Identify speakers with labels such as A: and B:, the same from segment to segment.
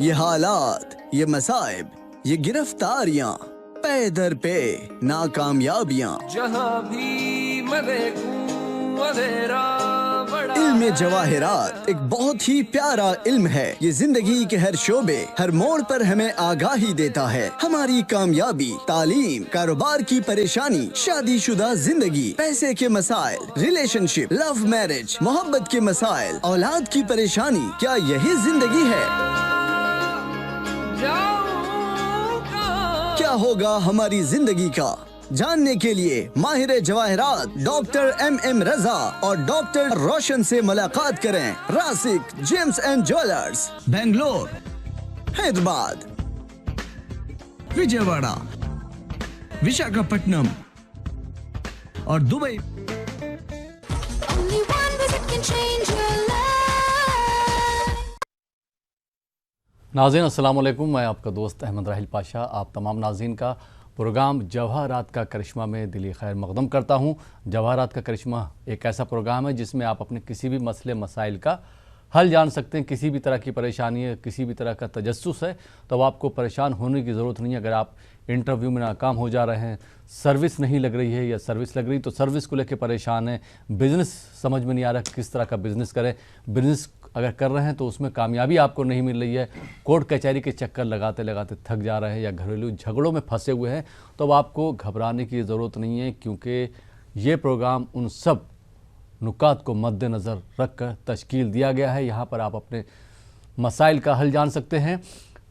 A: ये हालात, ये मसाइब, ये गिरफ्तारियां, पे दर पे नाकामयाबियां,
B: जहाँ भी मैं देखूं अंधेरा बड़ा
A: इल्म जवाहिरात एक बहुत ही प्यारा इल्म है। ये जिंदगी के हर शोबे, हर मोड़ पर हमें आगाही देता है। हमारी कामयाबी, तालीम, कारोबार की परेशानी, शादीशुदा जिंदगी, पैसे के मसाइल, रिलेशनशिप, लव मैरिज, मोहब्बत के मसाइल, औलाद की परेशानी, क्या यही जिंदगी है? क्या होगा हमारी जिंदगी का? जानने के लिए माहिर जवाहिरात डॉक्टर एम रजा और डॉक्टर रोशन से मुलाकात करें। Rasik gems and jewellers, Bangalore, Hyderabad, Vijayawada, Visakhapatnam और Dubai.
C: Only one visit can change your life.
D: नाज़रीन अस्सलाम वालेकुम, मैं आपका दोस्त अहमद राहिल पाशा आप तमाम नाज़रीन का प्रोग्राम जवाहरात का करिश्मा में दिली खैर मक़दम करता हूँ। जवाहरात का करिश्मा एक ऐसा प्रोग्राम है जिसमें आप अपने किसी भी मसले मसाइल का हल जान सकते हैं। किसी भी तरह की परेशानी है, किसी भी तरह का तजस्सुस है, तो आपको परेशान होने की ज़रूरत नहीं है। अगर आप इंटरव्यू में नाकाम हो जा रहे हैं, सर्विस नहीं लग रही है या सर्विस लग रही तो सर्विस को लेकर परेशान हैं, बिज़नेस समझ में नहीं आ रहा किस तरह का बिज़नेस करें, बिज़नेस अगर कर रहे हैं तो उसमें कामयाबी आपको नहीं मिल रही है, कोर्ट कचहरी के चक्कर लगाते लगाते थक जा रहे हैं या घरेलू झगड़ों में फंसे हुए हैं, तो अब आपको घबराने की ज़रूरत नहीं है, क्योंकि ये प्रोग्राम उन सब नुकात को मद्देनज़र रख कर तश्कील दिया गया है। यहाँ पर आप अपने मसाइल का हल जान सकते हैं।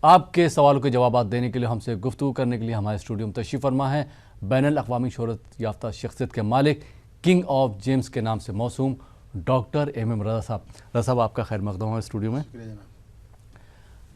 D: आपके सवालों के जवाब देने के लिए, हमसे गुफ्तगू करने के लिए हमारे स्टूडियो में तशरीफ़ फरमा है बैनुल-अक़वामी शोहरत याफ्ता शख्सियत के मालिक, किंग ऑफ जेम्स के नाम से मौसूम डॉक्टर एम रज़ा साहब। रज़ा साहब, आपका खैर मक़दम है स्टूडियो में।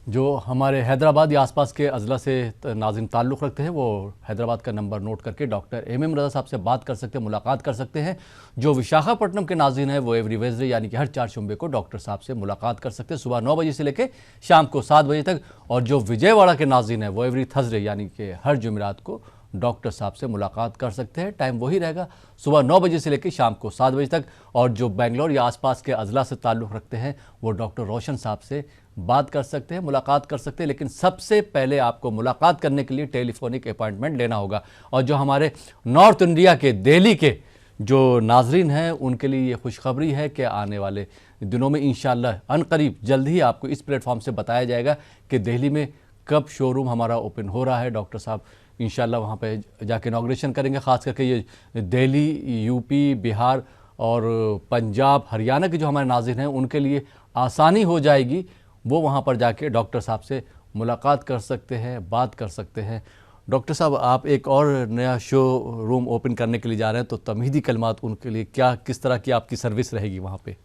D: जो हमारे हैदराबाद या आसपास के अज़ला से नाज़रीन ताल्लुक़ रखते हैं, वो हैदराबाद का नंबर नोट करके डॉक्टर एम रज़ा साहब से बात कर सकते हैं, मुलाकात कर सकते हैं। जो विशाखापट्टनम के नाज़रीन हैं वो एवरी वेडनेसडे यानी कि हर 4 शुंबे को डॉक्टर साहब से मुलाकात कर सकते हैं, सुबह 9 बजे से लेकर शाम को 7 बजे तक। और जो विजयवाड़ा के नाज़रीन हैं वो एवरी थर्सडे यानी कि हर जुमेरात को डॉक्टर साहब से मुलाकात कर सकते हैं। टाइम वही रहेगा, सुबह 9 बजे से लेकर शाम को 7 बजे तक। और जो बेंगलोर या आसपास के अज़ला से ताल्लुक़ रखते हैं वो डॉक्टर रोशन साहब से बात कर सकते हैं, मुलाकात कर सकते हैं। लेकिन सबसे पहले आपको मुलाकात करने के लिए टेलीफोनिक अपॉइंटमेंट लेना होगा। और जो हमारे नॉर्थ इंडिया के दिल्ली के जो नाज़रीन हैं उनके लिए ये खुशखबरी है कि आने वाले दिनों में इंशाअल्लाह अनकरीब जल्द ही आपको इस प्लेटफॉर्म से बताया जाएगा कि दिल्ली में कब शोरूम हमारा ओपन हो रहा है। डॉक्टर साहब इंशाअल्लाह वहाँ पे जाके इनॉग्रेशन करेंगे। ख़ास करके ये दिल्ली, यूपी, बिहार और पंजाब, हरियाणा के जो हमारे नाज़रीन हैं उनके लिए आसानी हो जाएगी, वो वहाँ पर जाके डॉक्टर साहब से मुलाकात कर सकते हैं, बात कर सकते हैं। डॉक्टर साहब, आप एक और नया शो रूम ओपन करने के लिए जा रहे हैं, तो तमहीदी कलमात उनके लिए क्या, किस तरह की आपकी सर्विस रहेगी वहाँ पे?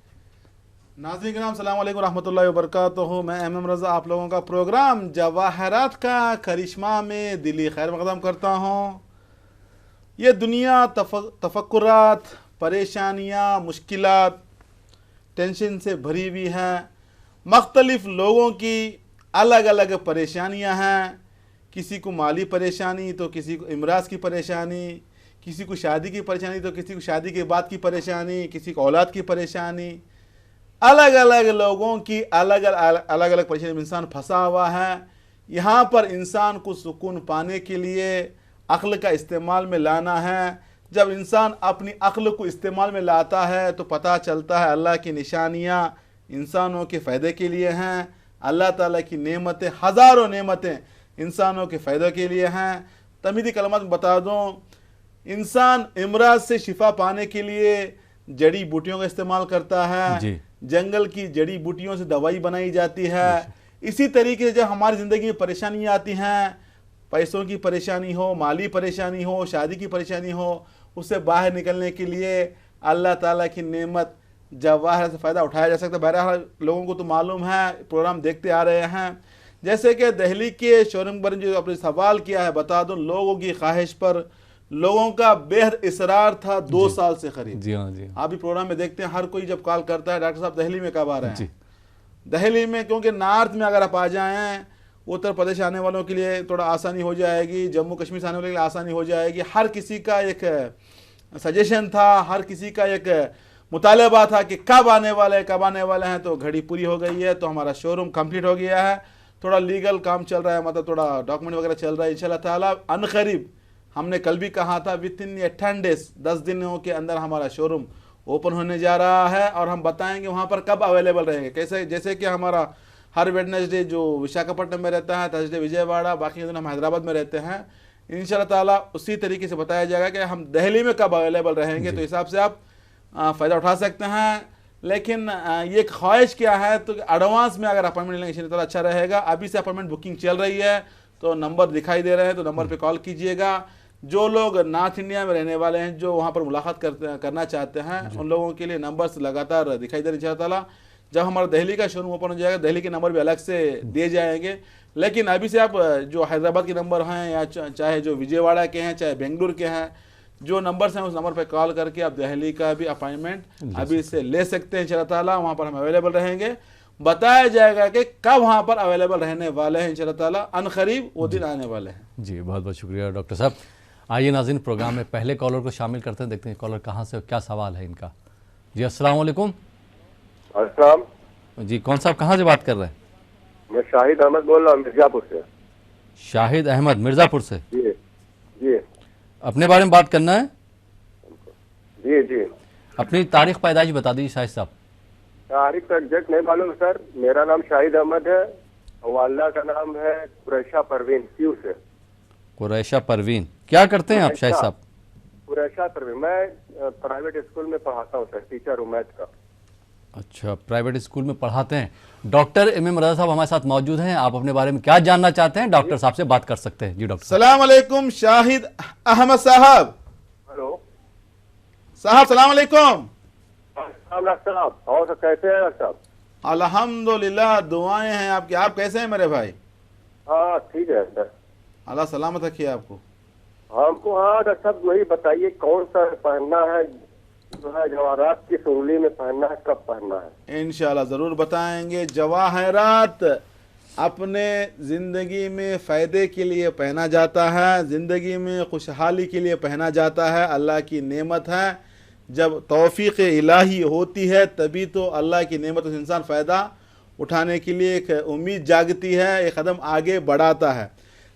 E: नाज़रीन के नाम सलाम अलैकुम रहमतुल्लाहि व बरकातुहू। मैं एम रज़ा आप लोगों का प्रोग्राम जवाहरात का करिश्मा में दिली खैर मक़दम करता हूँ। ये दुनिया तफक्कुरात, परेशानियाँ, मुश्किलात, टेंशन से भरी हुई है। मुख्तलिफ़ लोगों की अलग अलग परेशानियाँ हैं। किसी को माली परेशानी तो किसी को इमराज़ की परेशानी, किसी को शादी की परेशानी तो किसी को शादी के बाद की परेशानी, किसी को औलाद की परेशानी। अलग अलग लोगों की अलग अलग परेशानी में इंसान फंसा हुआ है। यहाँ पर इंसान को सुकून पाने के लिए अक्ल का इस्तेमाल में लाना है। जब इंसान अपनी अक्ल को इस्तेमाल में लाता है तो पता चलता है अल्लाह की निशानियाँ इंसानों के फ़ायदे के लिए हैं। अल्लाह ताला की नेमतें, हज़ारों नेमतें इंसानों के फ़ायदे के लिए हैं। तमीदी कलमात बता दूँ, इंसान इमराज से शिफा पाने के लिए जड़ी बूटियों का इस्तेमाल करता है। जंगल की जड़ी बूटियों से दवाई बनाई जाती है। इसी तरीके से जब हमारी ज़िंदगी में परेशानियाँ आती हैं, पैसों की परेशानी हो, माली परेशानी हो, शादी की परेशानी हो, उससे बाहर निकलने के लिए अल्लाह ताला की नेमत जवाहर से फ़ायदा उठाया जा सकता है। बहरहाल लोगों को तो मालूम है, प्रोग्राम देखते आ रहे हैं। जैसे कि दिल्ली के शोरूम पर जो आपने सवाल किया है, बता दूं लोगों की ख्वाहिश पर लोगों का बेहद इसरार था 2 साल से करीब।
D: जी हाँ, जी
E: आप भी प्रोग्राम में देखते हैं, हर कोई जब कॉल करता है डॉक्टर साहब दिल्ली में कब आ रहे हैं। दिल्ली में क्योंकि नॉर्थ में अगर आप आ जाएँ, उत्तर प्रदेश आने वालों के लिए थोड़ा आसानी हो जाएगी, जम्मू कश्मीर से आने वालों के लिए आसानी हो जाएगी। हर किसी का एक सजेशन था, हर किसी का एक मुतालबा था कि कब आने वाले हैं। तो घड़ी पूरी हो गई है, तो हमारा शोरूम कंप्लीट हो गया है। थोड़ा लीगल काम चल रहा है, मतलब थोड़ा डॉक्यूमेंट वगैरह चल रहा है। इंशाल्लाह ताला अनकरीब, हमने कल भी कहा था, विद इन 10 डेज 10 दिनों के अंदर हमारा शोरूम ओपन होने जा रहा है और हम बताएंगे वहाँ पर कब अवेलेबल रहेंगे। कैसे, जैसे कि हमारा हर वेडनेसडे जो विशाखापट्टनम में रहता है, थर्सडे विजयवाड़ा, बाकी दिन हम हैदराबाद में रहते हैं। इंशाल्लाह ताला उसी तरीके से बताया जाएगा कि हम दिल्ली में कब अवेलेबल रहेंगे, तो हिसाब से आप फ़ायदा उठा सकते हैं। लेकिन ये ख्वाहिश क्या है, तो एडवांस में अगर अपॉइंटमेंट लेंगे इंशाल्लाह ताला अच्छा रहेगा। अभी से अपॉइंटमेंट बुकिंग चल रही है, तो नंबर दिखाई दे रहे हैं, तो नंबर पे कॉल कीजिएगा। जो लोग नॉर्थ इंडिया में रहने वाले हैं, जो वहाँ पर मुलाकात करना चाहते हैं, उन लोगों के लिए नंबर्स लगातार दिखाई दे रहे हैं। इंशाल्लाह ताला जब हमारा दिल्ली का शोरूम ओपन हो जाएगा, दिल्ली के नंबर भी अलग से दिए जाएंगे। लेकिन अभी से आप जो हैदराबाद के नंबर हैं, या चाहे जो विजयवाड़ा के हैं, चाहे बेंगलुरु के हैं, जो नंबर्स हैं उस नंबर पे कॉल करके आप दिल्ली का भी अपॉइंटमेंट अभी से ले सकते हैं। इंशाल्लाह ताला वहाँ पर हम अवेलेबल रहेंगे। बताया जाएगा कि कब वहाँ पर अवेलेबल रहने वाले हैं। इंशाल्लाह ताला अनकरीब वो दिन आने वाले हैं।
D: जी, बहुत बहुत शुक्रिया डॉक्टर साहब। आइए नाज़रीन, प्रोग्राम में पहले कॉलर को शामिल करते हैं, देखते हैं कॉलर कहाँ से और क्या सवाल है इनका। जी अस्सलाम वालेकुम।
F: अस्सलाम
D: जी, कौन साहब कहाँ से बात कर रहे हैं?
F: मैं शाहिद अहमद बोल रहा हूँ मिर्जापुर से।
D: शाहिद अहमद मिर्ज़ापुर से।
F: जी जी
D: अपने बारे में बात करना है?
F: जी जी
D: अपनी तारीख पैदाइश बता दीजिए शाहिद साहब।
F: तारीख तो एग्जैक्ट नहीं मालूम सर। मेरा नाम शाहिद अहमद है, वालदा का नाम है कुरैशा परवीन, क्यू से।
D: कुरैशा परवीन, क्या करते हैं आप शाहिद साहब?
F: कुरैशा परवीन, मैं प्राइवेट स्कूल में पढ़ाता हूँ सर, टीचर हूँ मैथ का।
D: अच्छा, प्राइवेट स्कूल में पढ़ाते हैं। डॉक्टर एम रज़ा साहब हमारे साथ मौजूद हैं, आप अपने बारे में क्या जानना चाहते हैं, डॉक्टर साहब से बात कर सकते हैं। जी डॉक्टर साहब।
E: सलाम अलैकुम शाहिद अहमद साहब।
F: हेलो
E: साहब सलाम अलैकुम।
F: डॉक्टर साहब, और सब कैसे हैं डॉक्टर साहब?
E: अल्हम्दुलिल्लाह, दुआएं हैं आपकी। आप कैसे हैं मेरे भाई?
F: हाँ ठीक है सर।
E: अल्लाह सलामत रखिए आपको।
F: हमको हाँ डॉक्टर साहब वही बताइए कौन सा पहनना है, जो है जवाहरात की उंगली में पहनना है, कब पहनना है?
E: इंशाल्लाह ज़रूर बताएंगे। जवाहरात अपने ज़िंदगी में फ़ायदे के लिए पहना जाता है, ज़िंदगी में खुशहाली के लिए पहना जाता है। अल्लाह की नेमत है, जब तौफीक इलाही होती है तभी तो अल्लाह की नेमत से इंसान फ़ायदा उठाने के लिए एक उम्मीद जागती है, एक कदम आगे बढ़ाता है।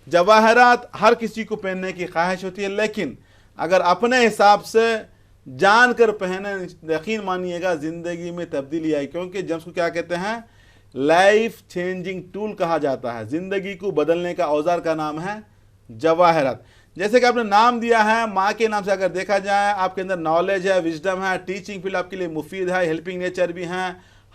E: जवाहरात हर किसी को पहनने की ख्वाहिश होती है, लेकिन अगर अपने हिसाब से जान कर पहने, यकीन मानिएगा ज़िंदगी में तब्दीली आई। क्योंकि जब उसको क्या कहते हैं, लाइफ चेंजिंग टूल कहा जाता है। ज़िंदगी को बदलने का औजार का नाम है जवाहरात। जैसे कि आपने नाम दिया है, माँ के नाम से अगर देखा जाए, आपके अंदर नॉलेज है, विजडम है, टीचिंग फील्ड आपके लिए मुफीद है, हेल्पिंग नेचर भी हैं,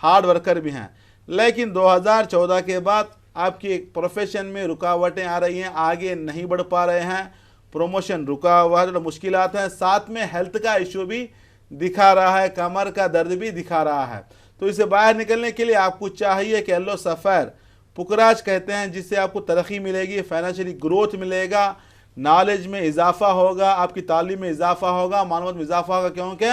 E: हार्ड वर्कर भी हैं। लेकिन 2014 के बाद आपकी एक प्रोफेशन में रुकावटें आ रही हैं, आगे नहीं बढ़ पा रहे हैं, प्रमोशन रुका हुआ है, मुश्किलात हैं, साथ में हेल्थ का इशू भी दिखा रहा है, कमर का दर्द भी दिखा रहा है। तो इसे बाहर निकलने के लिए आपको चाहिए कि येलो सफ़र पुकराज कहते हैं, जिससे आपको तरक्की मिलेगी, फाइनेंशियली ग्रोथ मिलेगा, नॉलेज में इजाफा होगा, आपकी तालीम में इजाफा होगा, मालूमात में इजाफा होगा। क्योंकि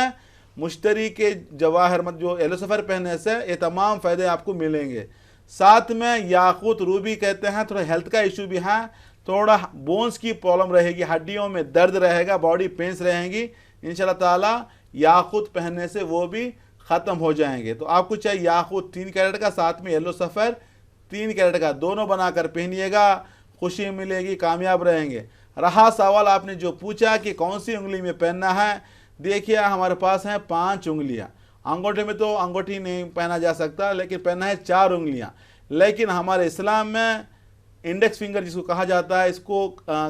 E: मुश्तरी के जवाहर मत जो येलो सफ़र पहनने से ये तमाम फ़ायदे आपको मिलेंगे। साथ में याकूत रूबी कहते हैं, थोड़ा हेल्थ का इशू भी है, थोड़ा बोन्स की प्रॉब्लम रहेगी, हड्डियों में दर्द रहेगा, बॉडी पेन्स रहेंगी, इंशाल्लाह ताला याकूत पहनने से वो भी ख़त्म हो जाएंगे। तो आपको चाहिए याकूत 3 कैरेट का, साथ में येलो सफ़र 3 कैरेट का, दोनों बनाकर पहनिएगा, खुशी मिलेगी, कामयाब रहेंगे। रहा सवाल आपने जो पूछा कि कौन सी उंगली में पहनना है, देखिए हमारे पास हैं 5 उंगलियां। अंगूठे में तो अंगूठी नहीं पहना जा सकता, लेकिन पहनना है 4 उंगलियां। लेकिन हमारे इस्लाम में इंडेक्स फिंगर जिसको कहा जाता है, इसको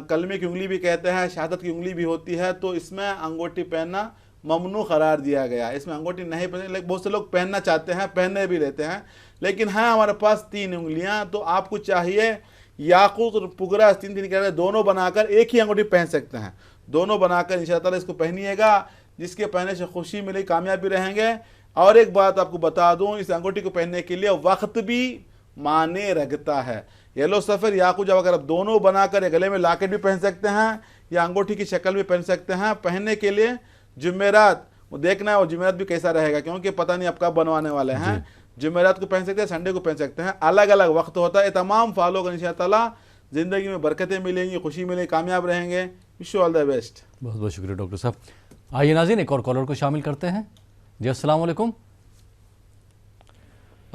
E: कलमे की उंगली भी कहते हैं, शहादत की उंगली भी होती है, तो इसमें अंगूठी पहनना ममनू करार दिया गया। इसमें अंगूठी नहीं पहने, लेकिन बहुत से लोग पहनना चाहते हैं, पहनने भी लेते हैं, लेकिन हैं हमारे पास 3 उंगलियां। तो आपको चाहिए याकूत और पुगरा 3 कैरेट दोनों बनाकर एक ही अंगूठी पहन सकते हैं, दोनों बनाकर इंशाअल्लाह ताला इसको पहनिएगा, जिसके पहनने से खुशी मिलेगी, कामयाब भी रहेंगे। और एक बात आपको बता दूं, इस अंगूठी को पहनने के लिए वक्त भी माने रखता है। येलो सफ़र याकूत जब अगर आप दोनों बनाकर गले में लाकेट भी पहन सकते हैं, या अंगूठी की शक्ल भी पहन सकते हैं। पहनने के लिए जुमेरात वो देखना है, और जुमेरात भी कैसा रहेगा, क्योंकि पता नहीं आप कब बनवाने वाले हैं। जुमेरात को पहन सकते हैं, संडे को पहन सकते हैं, अलग अलग वक्त होता है। ये तमाम फॉलो कर इंशाअल्लाह ताला ज़िंदगी में बरकतें मिलेंगी, खुशी मिलेगी, कामयाब रहेंगे। Wish you all the best.
D: बहुत बहुत शुक्रिया डॉक्टर साहब। आइए नाज़रीन, एक और कॉलर को शामिल करते हैं। जी अस्सलाम वालेकुम।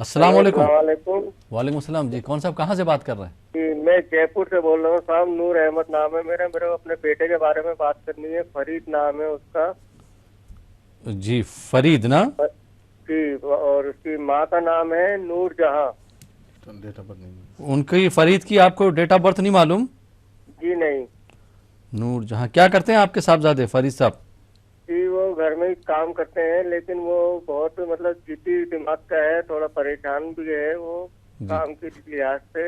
D: अस्सलाम वालेकुम।
F: वालेकुम
D: वालेकुम अस्सलाम जी, कौन साहब कहाँ से बात कर रहे हैं?
F: जी, मैं जयपुर से बोल रहा हूँ साहब। नूर अहमद नाम है मेरा। मेरे को अपने बेटे के बारे में बात करनी है। फरीद नाम है उसका
D: जी फरीद ना?
F: जी, और उसकी माँ का नाम है नूर जहां।
E: डेट ऑफ बर्थ नहीं।
D: उनकी फरीद की आपको डेट ऑफ बर्थ नहीं मालूम?
F: जी नहीं
D: नूर जहाँ क्या करते हैं आपके साहबजादे फरीद साहब?
F: जी, वो घर में ही काम करते हैं, लेकिन वो बहुत मतलब जिद्दी दिमाग का है, थोड़ा परेशान भी है वो काम के लिहाज से।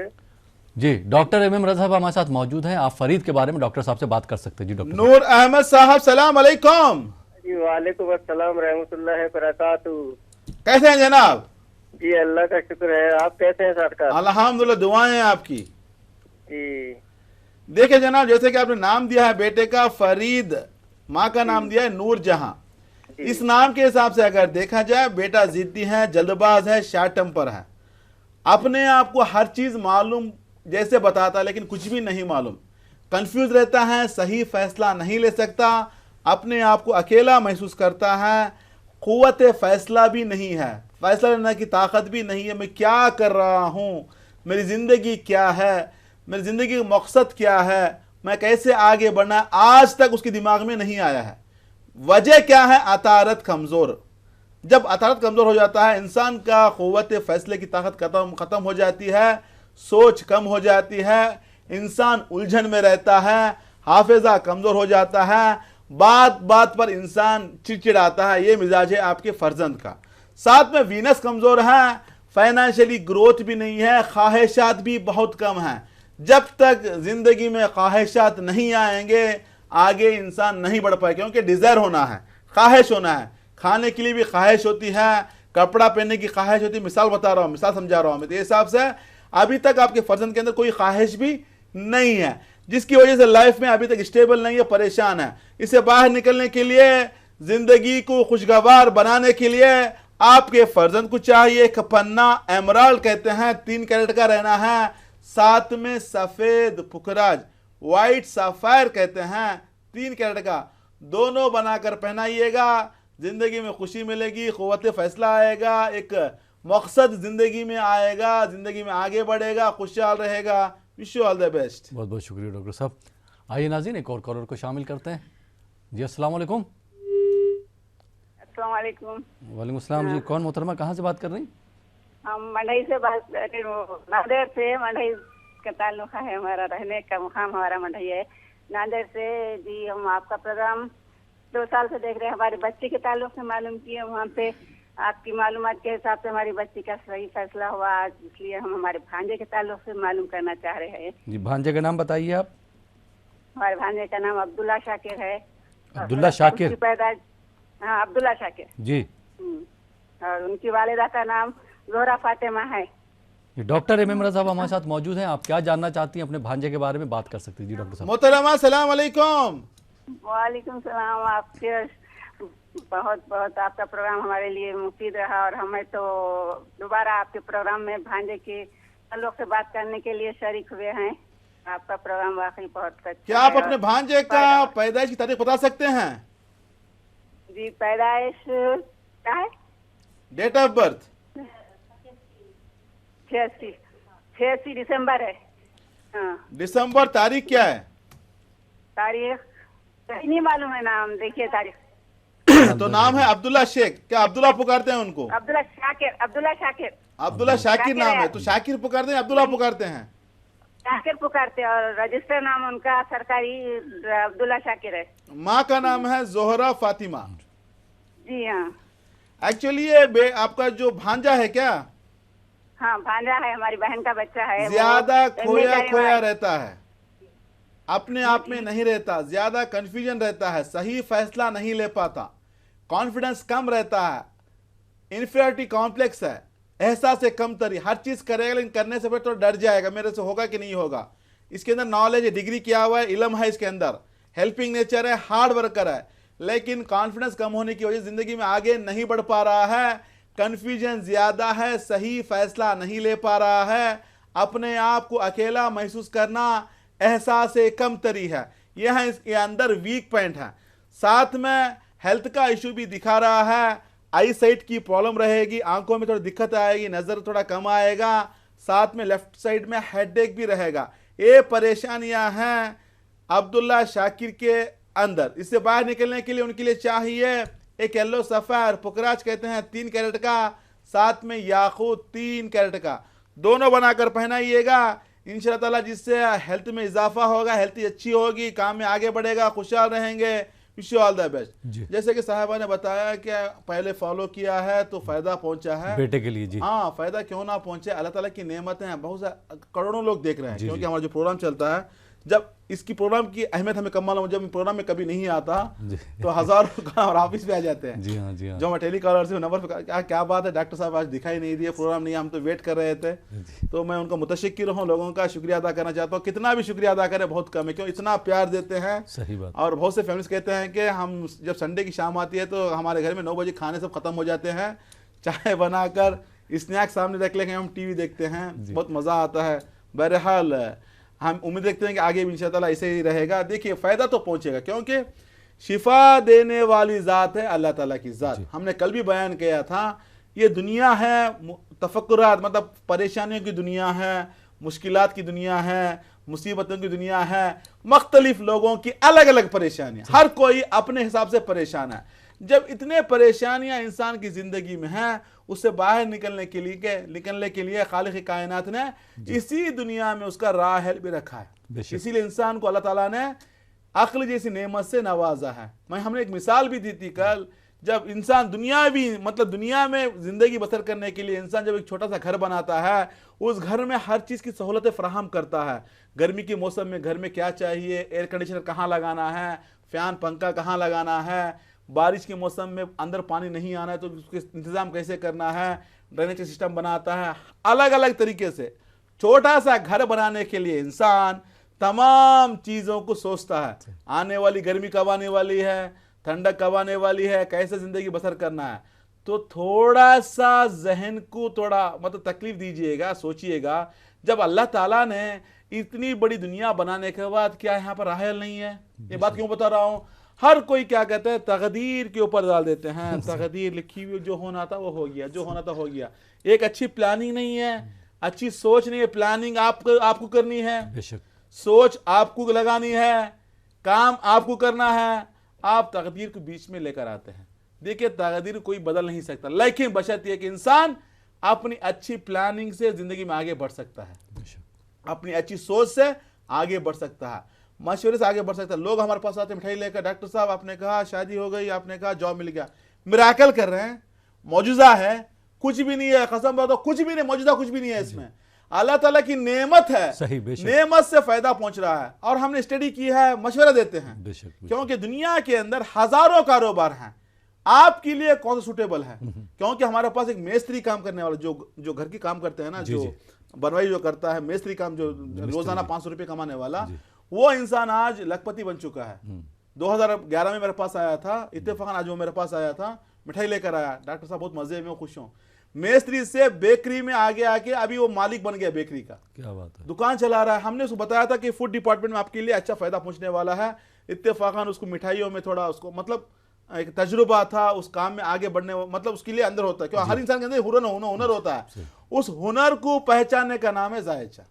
D: जी डॉक्टर एम एम रजा साहब हमारे साथ मौजूद हैं, आप फरीद के बारे में डॉक्टर साहब से बात कर सकते हैं। जी डॉक्टर
E: नूर अहमद साहब सलाम अलैकुम।
F: जी वालेकुम अस्सलाम रहमतुल्लाहि बरकातुहू।
E: कैसे हैं जनाब?
F: जी अल्लाह का शुक्र है। आप कैसे हैं सरकार?
E: अल्हम्दुलिल्लाह, दुआएं हैं आपकी।
F: जी
E: देखिए जनाब, जैसे कि आपने नाम दिया है बेटे का फरीद, माँ का नाम दिया है नूर जहां। इस नाम के हिसाब से अगर देखा जाए, बेटा जिद्दी है, जल्दबाज है, शार्ट टेम्पर है, अपने आप को हर चीज मालूम जैसे बताता है लेकिन कुछ भी नहीं मालूम, कंफ्यूज रहता है, सही फैसला नहीं ले सकता, अपने आप को अकेला महसूस करता है, कुव्वत फैसला भी नहीं है, फैसला लेने की ताकत भी नहीं है। मैं क्या कर रहा हूँ, मेरी ज़िंदगी क्या है, मेरी ज़िंदगी का मकसद क्या है, मैं कैसे आगे बढ़ना, आज तक उसके दिमाग में नहीं आया है। वजह क्या है? अतारत कमज़ोर। जब अतारत कमज़ोर हो जाता है, इंसान का कुव्वत फैसले की ताकत ख़त्म हो जाती है, सोच कम हो जाती है, इंसान उलझन में रहता है, हाफिज़ा कमज़ोर हो जाता है, बात बात पर इंसान चिड़चिड़ाता है। ये मिजाज है आपके फर्जंद का। साथ में वीनस कमज़ोर है, फाइनेंशियली ग्रोथ भी नहीं है, ख्वाहिशात भी बहुत कम हैं। जब तक ज़िंदगी में ख्वाहिशात नहीं आएंगे, आगे इंसान नहीं बढ़ पाए, क्योंकि डिज़ायर होना है, ख्वाहिश होना है। खाने के लिए भी ख्वाहिश होती है, कपड़ा पहनने की ख्वाहिश होती है। मिसाल बता रहा हूँ, मिसाल समझा रहा हूँ मैं। तो इस हिसाब से अभी तक आपके फर्जंद के अंदर कोई ख्वाहिश भी नहीं है, जिसकी वजह से लाइफ में अभी तक स्टेबल नहीं है, परेशान है। इसे बाहर निकलने के लिए, जिंदगी को खुशगवार बनाने के लिए आपके फर्जंद को चाहिए एक पन्ना, एमराल्ड कहते हैं, 3 कैरेट का रहना है, साथ में सफेद पुखराज, व्हाइट सफायर कहते हैं, 3 कैरेट का, दोनों बनाकर पहनाइएगा। जिंदगी में खुशी मिलेगी, कुव्वत फैसला आएगा, एक मकसद जिंदगी में आएगा, जिंदगी में आगे बढ़ेगा, खुशहाल रहेगा। Wish you all the best.
D: बहुत बहुत शुक्रिया डॉक्टर साहब। आइए नाज़रीन, एक और कॉलर को शामिल करते हैं। जी अस्सलाम वालेकुम।
G: अस्सलाम वालेकुम।
D: वालेकुम अस्सलाम जी, कौन मोहतरमा कहाँ से बात कर रही?
G: हम मढ़ई से बात कर रहे हैं। नांदेड़ से, मढ़ई का ताल्लुक है हमारा, रहने का मुकाम हमारा मढ़ई है। नांदेड़ से जी हम आपका प्रोग्राम 2 साल से देख रहे हैं। हमारे बच्चे के ताल्लुक से मालूम किए, वहाँ पे आपकी मालूमात के हिसाब से हमारी बच्ची का सही फैसला हुआ आज, इसलिए हम हमारे भांजे के ताल्लुक से मालूम करना चाह रहे हैं।
D: जी भांजे का नाम बताइए आप।
G: हमारे भांजे का नाम अब्दुल्ला शाकिर है।
D: अब्दुल्ला शाकिर?
G: उनकी पैदाइश, हाँ अब्दुल्ला शाकिर
D: जी।
G: और उनकी वालिदा का नाम जोहरा फातिमा है।
D: डॉक्टर एम एम रजा साहब हमारे साथ मौजूद हैं, आप क्या जानना चाहती हैं अपने भांजे के बारे में बात कर सकती हैं। जी डॉक्टर साहब।
E: मोहतरमा सलाम अलैकुम।
G: वालेकुम सलाम। आपके बहुत बहुत आपका प्रोग्राम हमारे लिए मुफीद रहा, और हमें तो दोबारा आपके प्रोग्राम में भांजे के लोग से बात करने के लिए शरीक हुए हैं। आपका प्रोग्राम वाकई बहुत अच्छा।
E: क्या आप अपने भांजे का पैदाइश की तारीख बता सकते हैं?
G: जी पैदाइश क्या है?
E: डेट ऑफ बर्थ
G: 86 दिसंबर है। हाँ
E: दिसंबर। तारीख क्या है?
G: तारीख सही नहीं मालूम है नाम, देखिए तारीख।
E: तो नाम है अब्दुल्ला शेख। क्या अब्दुल्ला पुकारते हैं उनको?
G: अब्दुल्ला शाकिर। अब्दुल्ला शाकिर।
E: अब्दुल्ला शाकिर नाम है, तो शाकिर पुकारते हैं, अब्दुल्ला पुकारते हैं?
G: शाकिर पुकारते हैं, और रजिस्टर नाम उनका सरकारी अब्दुल्ला शाकिर है।
E: माँ का नाम है जोहरा फातिमा।
G: जी हाँ।
E: एक्चुअली ये आपका जो भांजा है क्या?
G: हाँ भांजा है, हमारी बहन का बच्चा है।
E: ज्यादा
G: वो
E: खोया
G: MA
E: खोया रहता है, अपने आप में नहीं रहता, ज्यादा कंफ्यूजन रहता है, सही फैसला नहीं ले पाता, कॉन्फिडेंस कम रहता है, इन्फीरियरिटी कॉम्प्लेक्स है, एहसास से कमतरी, हर चीज करेगा लेकिन करने से पहले तो डर जाएगा, मेरे से होगा कि नहीं होगा। इसके अंदर नॉलेज है, डिग्री किया हुआ है, इल्म है, इसके अंदर हेल्पिंग नेचर है, हार्ड वर्कर है, लेकिन कॉन्फिडेंस कम होने की वजह से जिंदगी में आगे नहीं बढ़ पा रहा है, कंफ्यूजन ज्यादा है, सही फैसला नहीं ले पा रहा है, अपने आप को अकेला महसूस करना, एहसास कमतरी है, यह इसके अंदर वीक पॉइंट है। साथ में हेल्थ का इशू भी दिखा रहा है, आई साइट की प्रॉब्लम रहेगी, आंखों में थोड़ी दिक्कत आएगी, नज़र थोड़ा कम आएगा, साथ में लेफ्ट साइड में हेडेक भी रहेगा। ये परेशानियां हैं अब्दुल्ला शाकिर के अंदर। इससे बाहर निकलने के लिए उनके लिए चाहिए एक येलो सफ़ायर, पुकराज कहते हैं 3 कैरेट का, साथ में याकूत 3 कैरेट का, दोनों बनाकर पहनाइएगा इंशाअल्लाह ताला, जिससे हेल्थ में इजाफा होगा, हेल्थ अच्छी होगी, काम में आगे बढ़ेगा, खुशहाल रहेंगे। Wish you all the best. जैसे कि साहबा ने बताया कि पहले फॉलो किया है तो फायदा पहुंचा है
D: बेटे के लिए। जी
E: हाँ, फायदा क्यों ना पहुंचे, अल्लाह ताला की नेमतें हैं, बहुत से करोड़ों लोग देख रहे हैं, क्योंकि हमारा जो प्रोग्राम चलता है, जब इसकी प्रोग्राम की अहमियत हमें कम मालूम, जब प्रोग्राम में कभी नहीं आता तो हजारों का और ऑफिस पे आ जाते हैं।
D: जी हाँ, जी हाँ।
E: जो मैं टेलीकॉलर से नंबर पे क्या बात है डॉक्टर साहब आज दिखाई नहीं दिए, प्रोग्राम नहीं, हम तो वेट कर रहे थे। तो मैं उनका मुतशक्किर हूँ, लोगों का शुक्रिया अदा करना चाहता हूँ। कितना भी शुक्रिया अदा करें बहुत कम है, क्यों इतना प्यार देते हैं।
D: सही बात।
E: और बहुत से फैमिलीज कहते हैं कि हम जब संडे की शाम आती है तो हमारे घर में 9 बजे खाने सब खत्म हो जाते हैं, चाय बनाकर स्नैक्स सामने रख लेके हम टीवी देखते हैं, बहुत मज़ा आता है। बहरहाल हम उम्मीद रखते हैं कि आगे भी इंशाअल्लाह ऐसे ही रहेगा। देखिए फ़ायदा तो पहुंचेगा, क्योंकि शिफा देने वाली ज़ात है अल्लाह ताला की ज़ात। हमने कल भी बयान किया था, ये दुनिया है तफक्कुरात, मतलब परेशानियों की दुनिया है, मुश्किलात की दुनिया है, मुसीबतों की दुनिया है, मुख्तलिफ लोगों की अलग अलग परेशानियाँ, हर कोई अपने हिसाब से परेशान है। जब इतने परेशानियां इंसान की जिंदगी में हैं, उससे बाहर निकलने के लिए खालिक कायनात ने इसी दुनिया में उसका राह भी रखा है। इसीलिए इंसान को अल्लाह ताला ने अक्ल जैसी नेमत से नवाजा है। हमने एक मिसाल भी दी थी कल, जब इंसान दुनिया में जिंदगी बसर करने के लिए इंसान जब एक छोटा सा घर बनाता है, उस घर में हर चीज़ की सहूलतें फराहम करता है। गर्मी के मौसम में घर में क्या चाहिए, एयर कंडीशनर कहाँ लगाना है, फैन पंखा कहाँ लगाना है, बारिश के मौसम में अंदर पानी नहीं आना है तो उसके इंतज़ाम कैसे करना है, ड्रेनेज सिस्टम बनाता है। अलग अलग तरीके से छोटा सा घर बनाने के लिए इंसान तमाम चीज़ों को सोचता है, आने वाली गर्मी कब आने वाली है, ठंडक कब आने वाली है, कैसे ज़िंदगी बसर करना है। तो थोड़ा सा जहन को तकलीफ दीजिएगा, सोचिएगा, जब अल्लाह ताला ने इतनी बड़ी दुनिया बनाने के बाद क्या यहाँ पर राहल नहीं है। ये बात क्यों बता रहा हूँ, हर कोई क्या कहते हैं, तकदीर के ऊपर डाल देते हैं, तकदीर लिखी हुई, जो होना था वो हो गया, जो होना था हो गया। एक अच्छी प्लानिंग नहीं है, अच्छी सोच नहीं है। प्लानिंग आपको करनी है, सोच आपको लगानी है, काम आपको करना है। आप तकदीर को बीच में लेकर आते हैं। देखिए, तकदीर कोई बदल नहीं सकता, लेकिन बशर्ते कि इंसान अपनी अच्छी प्लानिंग से जिंदगी में आगे बढ़ सकता है, अपनी अच्छी सोच से आगे बढ़ सकता है, मशवरे से आगे बढ़ सकता है। लोग हमारे पास आते हैं मिठाई लेकर, डॉक्टर साहब आपने कहा शादी हो गई, आपने कहा जॉब मिल गया, मिराकल कर रहे हैं, मौजूदा है, कुछ भी नहीं है, कसम बात हो कुछ भी नहीं, मौजूदा कुछ भी नहीं है इसमें, अल्लाह ताला की नेमत है, नेमत से फायदा पहुंच रहा है। और हमने स्टडी की है, मशवरा देते हैं, क्योंकि दुनिया के अंदर हजारों कारोबार हैं, आपके लिए कौन सा सूटेबल है। क्योंकि हमारे पास एक मेस्त्री काम करने वाला, जो घर की काम करते हैं ना, जो बनवाई जो करता है, मेस्त्री काम, जो रोजाना 500 रुपये कमाने वाला, वो इंसान आज लखपति बन चुका है। 2011 में मेरे पास आया था, इत्तेफाकन आज वो मेरे पास आया था, मिठाई लेकर आया, डॉक्टर साहब बहुत मजे में, खुश हूँ। मेस्त्री से बेकरी में आगे आके अभी वो मालिक बन गया बेकरी का, क्या बात है, दुकान चला रहा है। हमने उसको बताया था कि फूड डिपार्टमेंट में आपके लिए अच्छा फायदा पहुंचने वाला है। इत्तेफाकन उसको मिठाइयों में थोड़ा उसको एक तजुर्बा था, उस काम में आगे बढ़ने, उसके लिए अंदर होता है, क्यों हर इंसान के अंदर हुनर होता है, उस हुनर को पहचानने का नाम है जायचा।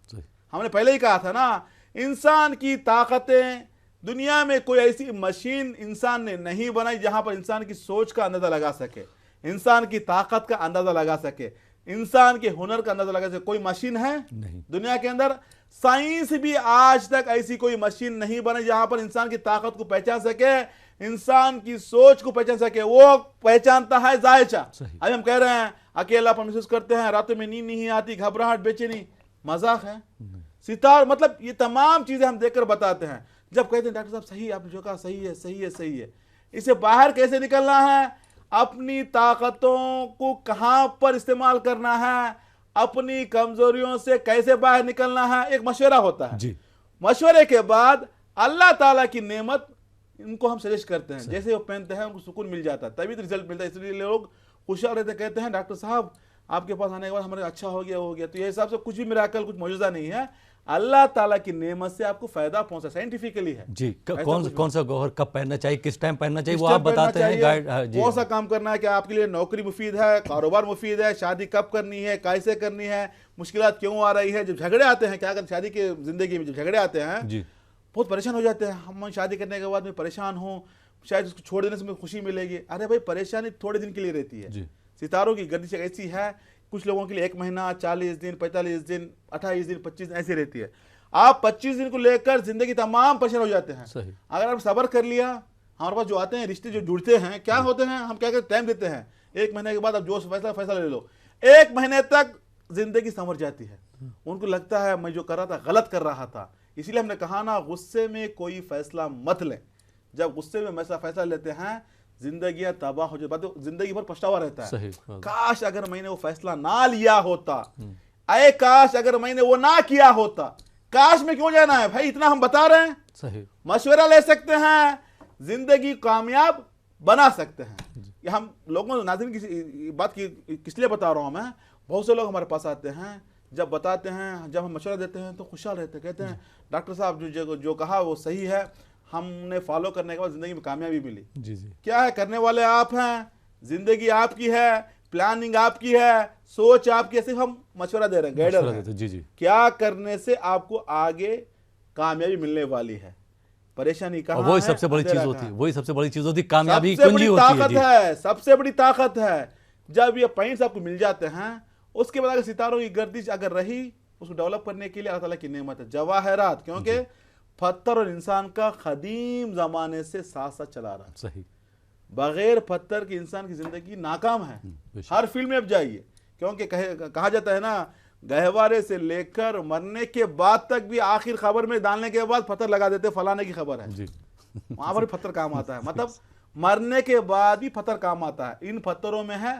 E: हमने पहले ही कहा था ना, इंसान की ताकतें दुनिया में कोई ऐसी मशीन इंसान ने नहीं बनाई जहां पर इंसान की सोच का अंदाजा लगा सके, इंसान की ताकत का अंदाजा लगा सके, इंसान के हुनर का अंदाजा लगा सके। कोई मशीन है नहीं दुनिया के अंदर, साइंस भी आज तक ऐसी कोई मशीन नहीं बनी जहां पर इंसान की ताकत को पहचान सके, इंसान की सोच को पहचान सके। वो पहचानता है जायचा। अभी हम कह रहे हैं अकेलापन महसूस करते हैं, रातों में नींद नहीं आती, घबराहट, बेचैनी, मजाक है सितार, ये तमाम चीजें हम देखकर बताते हैं। जब कहते हैं डॉक्टर साहब सही, आपने जो कहा सही है, सही है, सही है, इसे बाहर कैसे निकलना है, अपनी ताकतों को कहां पर इस्तेमाल करना है, अपनी कमजोरियों से कैसे बाहर निकलना है, एक मशवरा होता है जी। मशवरे के बाद अल्लाह ताला की नेमत इनको हम सजेस्ट करते हैं, जैसे वो पहनते हैं उनको सुकून मिल जाता है, तभी तो रिजल्ट मिलता है। इसलिए लोग खुशहाल रहते, कहते हैं डॉक्टर साहब आपके पास आने के बाद हमारे अच्छा हो गया। तो ये हिसाब से कुछ भी मिराकल, कुछ मौजूदा नहीं है। अल्लाह ताला की नेमत से आपको फायदा पहुंचा, साइंटिफिकली है
D: जी।
E: ऐसा
D: कौन
E: कुछ
D: कौन सा गौहर कब पहनना चाहिए, किस टाइम पहनना चाहिए,
E: किस
D: वो आप
E: टाइम पहनना
D: बताते हैं
E: चाहिए,
D: गाइड। हाँ, जी
E: कौन सा काम करना है, क्या आपके लिए नौकरी मुफीद है, कारोबार मुफीद है, शादी कब करनी है, कैसे करनी है, मुश्किलात क्यों आ रही है, जब झगड़े आते हैं, क्या अगर शादी के जिंदगी में जब झगड़े आते हैं
D: जी
E: बहुत परेशान हो जाते हैं, हम शादी करने के बाद मैं परेशान हूँ, शायद उसको छोड़ देने से मुझे खुशी मिलेगी। अरे भाई परेशानी थोड़े दिन के लिए रहती है,
D: जी।
E: सितारों की गर्दिश ऐसी है, कुछ लोगों के लिए 1 महीना, 40 दिन, 45 दिन, 28 दिन, 25 दिन ऐसी रहती है। आप 25 दिन को लेकर जिंदगी तमाम परेशान हो जाते हैं।
D: सही।
E: अगर आप सब्र कर लिया, हमारे पास जो आते हैं रिश्ते जो जुड़ते हैं क्या होते हैं, हम क्या करते टाइम देते हैं, 1 महीने के बाद आप जो फैसला ले लो, 1 महीने तक जिंदगी संवर जाती है। उनको लगता है मैं जो कर रहा था गलत कर रहा था। इसीलिए हमने कहा ना, गुस्से में कोई फैसला मत लें। जब गुस्से में फैसला लेते हैं जिंदगियां तबाह हो जाती है, जिंदगी भर पछतावा रहता है।
D: सही।
E: काश अगर मैंने वो फैसला ना लिया होता, अरे काश अगर मैंने वो ना किया होता, काश में क्यों जाना है भाई, इतना हम बता रहे हैं।
D: सही।
E: मशवरा ले सकते हैं, जिंदगी कामयाब बना सकते हैं। ये हम लोगों नाज़रीन की बात की किस लिए बता रहा हूं मैं, बहुत से लोग हमारे पास आते हैं, जब बताते हैं, जब हम मशवरा देते हैं तो खुशहाल रहते हैं, कहते हैं डॉक्टर साहब जो कहा वो सही है, हमने फॉलो करने के बाद जिंदगी में कामयाबी मिली।
D: जी जी।
E: क्या है, करने वाले आप हैं, जिंदगी आपकी है, प्लानिंग आपकी है, सोच आपकी है, सिर्फ हम मशवरा दे रहे हैं, गाइडर हैं।
D: जी जी।
E: क्या करने से आपको आगे कामयाबी मिलने वाली है, परेशानी कहाँ है,
D: वही सबसे बड़ी चीज
E: अंधेरा
D: होती है,
E: कहाँ है।
D: वही सबसे बड़ी चीज होती है, कामयाबी
E: सबसे
D: कुंजी
E: बड़ी
D: होती है।
E: ताकत
D: जी।
E: है, सबसे बड़ी ताकत है। जब ये पॉइंट्स आपको मिल जाते हैं, उसके बाद अगर सितारों की गर्दिश अगर रही, उसको डेवलप करने के लिए अल्लाह ताला की नेमत है जवाहरात, क्योंकि पत्थर और इंसान का खदीम जमाने से साथ साथ चला रहा है।
D: सही।
E: बगैर पत्थर के इंसान की जिंदगी नाकाम है। हर फील्ड में अब जाइए, क्योंकि कहा जाता है ना, गहवारे से लेकर मरने के बाद तक भी आखिर खबर में डालने के बाद पत्थर लगा देते, फलाने की खबर है,
D: जी।
E: वहां पर भी पत्थर काम आता है। मतलब मरने के बाद भी पत्थर काम आता है। इन पत्थरों में है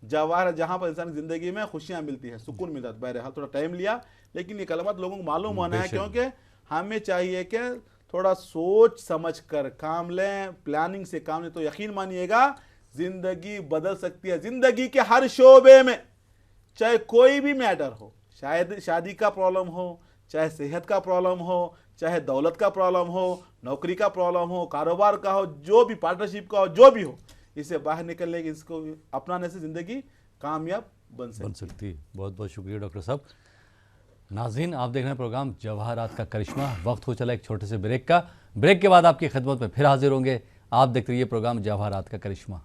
E: जवाहर, जहां पर इंसान की जिंदगी में खुशियां मिलती है, सुकून मिलता है। बहरहाल थोड़ा टाइम लिया, लेकिन ये कलमात लोगों को मालूम होना है, क्योंकि हमें चाहिए कि थोड़ा सोच समझ कर काम लें, प्लानिंग से काम लें, तो यकीन मानिएगा जिंदगी बदल सकती है। जिंदगी के हर शोबे में, चाहे कोई भी मैटर हो, शायद शादी का प्रॉब्लम हो, चाहे सेहत का प्रॉब्लम हो, चाहे दौलत का प्रॉब्लम हो, नौकरी का प्रॉब्लम हो, कारोबार का हो, जो भी पार्टनरशिप का हो, जो भी हो, इससे बाहर निकलने की, इसको अपनाने से जिंदगी कामयाब बन सकती है।
D: बहुत बहुत शुक्रिया डॉक्टर साहब। नाज़रीन, आप देख रहे हैं प्रोग्राम जवाहरात का करिश्मा। वक्त हो चला एक छोटे से ब्रेक का। ब्रेक के बाद आपकी खिदमत में फिर हाजिर होंगे। आप देखते रहिए प्रोग्राम जवाहरात का करिश्मा।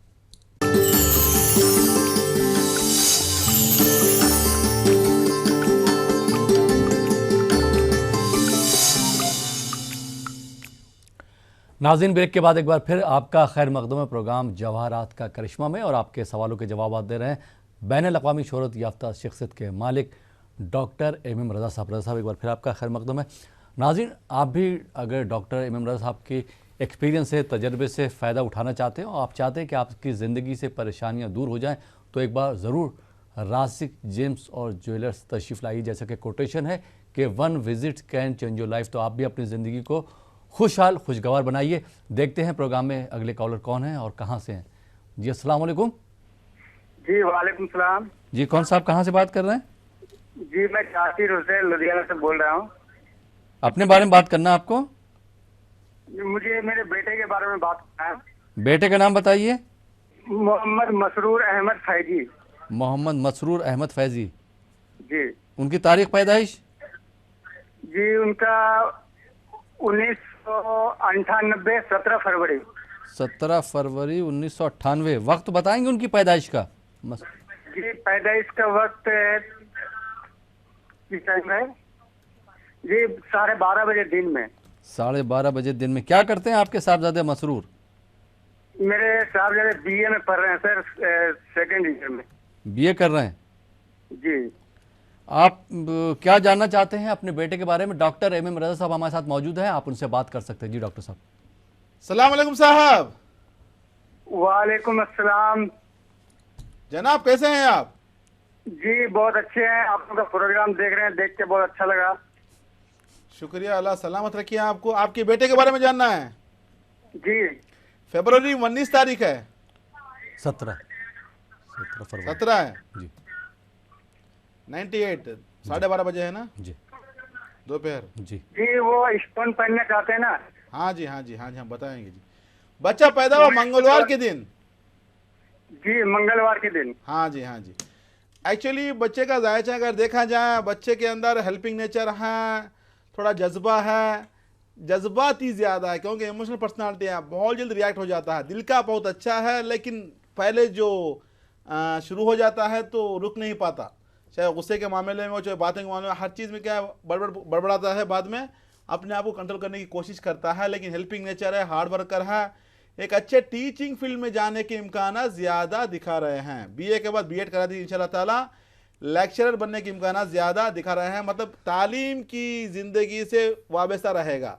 D: नाज़रीन, ब्रेक के बाद एक बार फिर आपका खैर मकदम है प्रोग्राम जवाहरात का करिश्मा में, और आपके सवालों के जवाब दे रहे हैं बैनुल-अक़वामी शोहरत याफ्ता शख्सियत के मालिक डॉक्टर एम रज़ा साहब। रज़ा साहब, एक बार फिर आपका खैर मकदम है। नाज़रीन, आप भी अगर डॉक्टर एम रज़ा साहब की एक्सपीरियंस से, तजर्बे से फ़ायदा उठाना चाहते हैं और आप चाहते हैं कि आपकी ज़िंदगी से परेशानियाँ दूर हो जाएँ, तो एक बार ज़रूर रासिक जेम्स और ज्वेलर्स तशरीफ़ लाइए। जैसा कि कोटेशन है कि 1 visit can change your life, तो आप भी अपनी ज़िंदगी को खुशहाल खुशगवार बनाइए। देखते हैं प्रोग्राम में अगले कॉलर कौन है और कहाँ से हैं। जी अस्सलाम वालेकुम।
F: जी वालेकुम सलाम।
D: जी, कौन साहब कहाँ से बात कर रहे हैं?
F: जी मैं जाकिर हुसैन लुधियाना से बोल रहा हूँ।
D: अपने बारे में बात करना है आपको?
F: मुझे मेरे बेटे के बारे में बात करना है।
D: बेटे का नाम बताइए।
F: मोहम्मद मसरूर अहमद फैजी।
D: मोहम्मद मसरूर अहमद फैजी।
F: जी।
D: उनकी तारीख पैदाइश?
F: जी उनका 1998 17 फरवरी।
D: 17 फरवरी 1998। वक्त बताएंगे उनकी पैदाइश का?
F: जी पैदाइश का वक्त किस टाइम है? जी 12:30 बजे दिन में।
D: 12:30 बजे दिन में। क्या करते हैं आपके साहबजादे मसरूर?
F: मेरे साहबजादे बीए में पढ़ रहे हैं सर, सेकेंड ईयर में।
D: बीए कर रहे हैं?
F: जी।
D: आप क्या जानना चाहते हैं अपने बेटे के बारे में? डॉक्टर एम रज़ा साहब हमारे साथ मौजूद हैं, आप उनसे बात कर सकते हैं। जी डॉक्टर साहब।
E: सलाम अलैकुम साहब।
F: वालेकुम अस्सलाम।
E: जनाब कैसे हैं आप?
F: जी बहुत अच्छे हैं, आप लोगों का प्रोग्राम देख रहे हैं, देख के बहुत अच्छा लगा।
E: शुक्रिया, अल्लाह सलामत रखिए आपको। आपके बेटे के बारे में जानना है?
F: जी।
E: फरवरी 19 तारीख है।
D: 17 फरवरी
E: 17 है
D: जी।
E: 98 12:30 बजे है ना
D: जी।
E: दोपहर।
D: जी
H: जी वो स्टोन पहनना चाहते हैं ना।
E: हाँ जी, हाँ जी, हाँ जी, हम बताएंगे जी। बच्चा पैदा हुआ मंगलवार के दिन।
H: जी मंगलवार के दिन।
E: हाँ जी, हाँ जी। एक्चुअली बच्चे का जायचा अगर देखा जाए, बच्चे के अंदर हेल्पिंग नेचर है, थोड़ा जज्बा है, जज्बाती ज़्यादा है, क्योंकि इमोशनल पर्सनालिटी है, बहुत जल्द रिएक्ट हो जाता है। दिल का बहुत अच्छा है, लेकिन पहले जो शुरू हो जाता है तो रुक नहीं पाता, चाहे गुस्से के मामले में हो, चाहे बातों के मामले में, हर चीज़ में क्या है, बड़बड़ाता है, बाद में अपने आप को कंट्रोल करने की कोशिश करता है। लेकिन हेल्पिंग नेचर है, हार्ड वर्कर है, एक अच्छे टीचिंग फील्ड में जाने के इम्कान ज़्यादा दिखा रहे हैं। बीए के बाद बीएड करा दी इंशाल्लाह ताला, लेक्चरर बनने के इम्कान ज़्यादा दिखा रहे हैं। मतलब तालीम की ज़िंदगी से वाबस्ता रहेगा,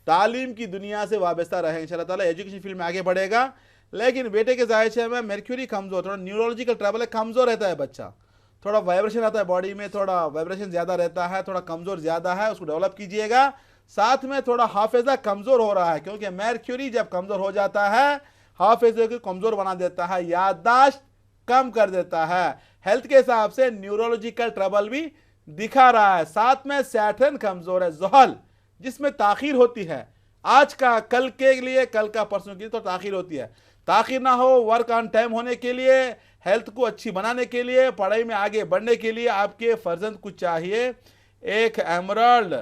E: तालीम की दुनिया से वाबस्ता रहेगा इंशाल्लाह ताला, एजुकेशन फील्ड में आगे बढ़ेगा। लेकिन बेटे के जायचे में मर्क्यूरी कमज़ोर, थोड़ा न्यूरोलॉजिकल ट्रबल है, कमज़ोर रहता है बच्चा, थोड़ा वाइब्रेशन आता है बॉडी में, थोड़ा वाइब्रेशन ज़्यादा रहता है, थोड़ा कमज़ोर ज़्यादा है, उसको डेवलप कीजिएगा। साथ में थोड़ा हाफिज़ा कमज़ोर हो रहा है, क्योंकि मर्क्यूरी जब कमज़ोर हो जाता है हाफिज़े को कमज़ोर बना देता है, याददाश्त कम कर देता है। हेल्थ के हिसाब से न्यूरोलॉजिकल ट्रबल भी दिखा रहा है। साथ में सैटर्न कमज़ोर है, ज़ुहल जिसमें ताख़ीर होती है, आज का कल के लिए, कल का परसों के लिए, तो ताख़ीर होती है। ताख़ीर ना हो, वर्क ऑन टाइम होने के लिए, हेल्थ को अच्छी बनाने के लिए, पढ़ाई में आगे बढ़ने के लिए आपके फर्जंद को चाहिए एक एमराल्ड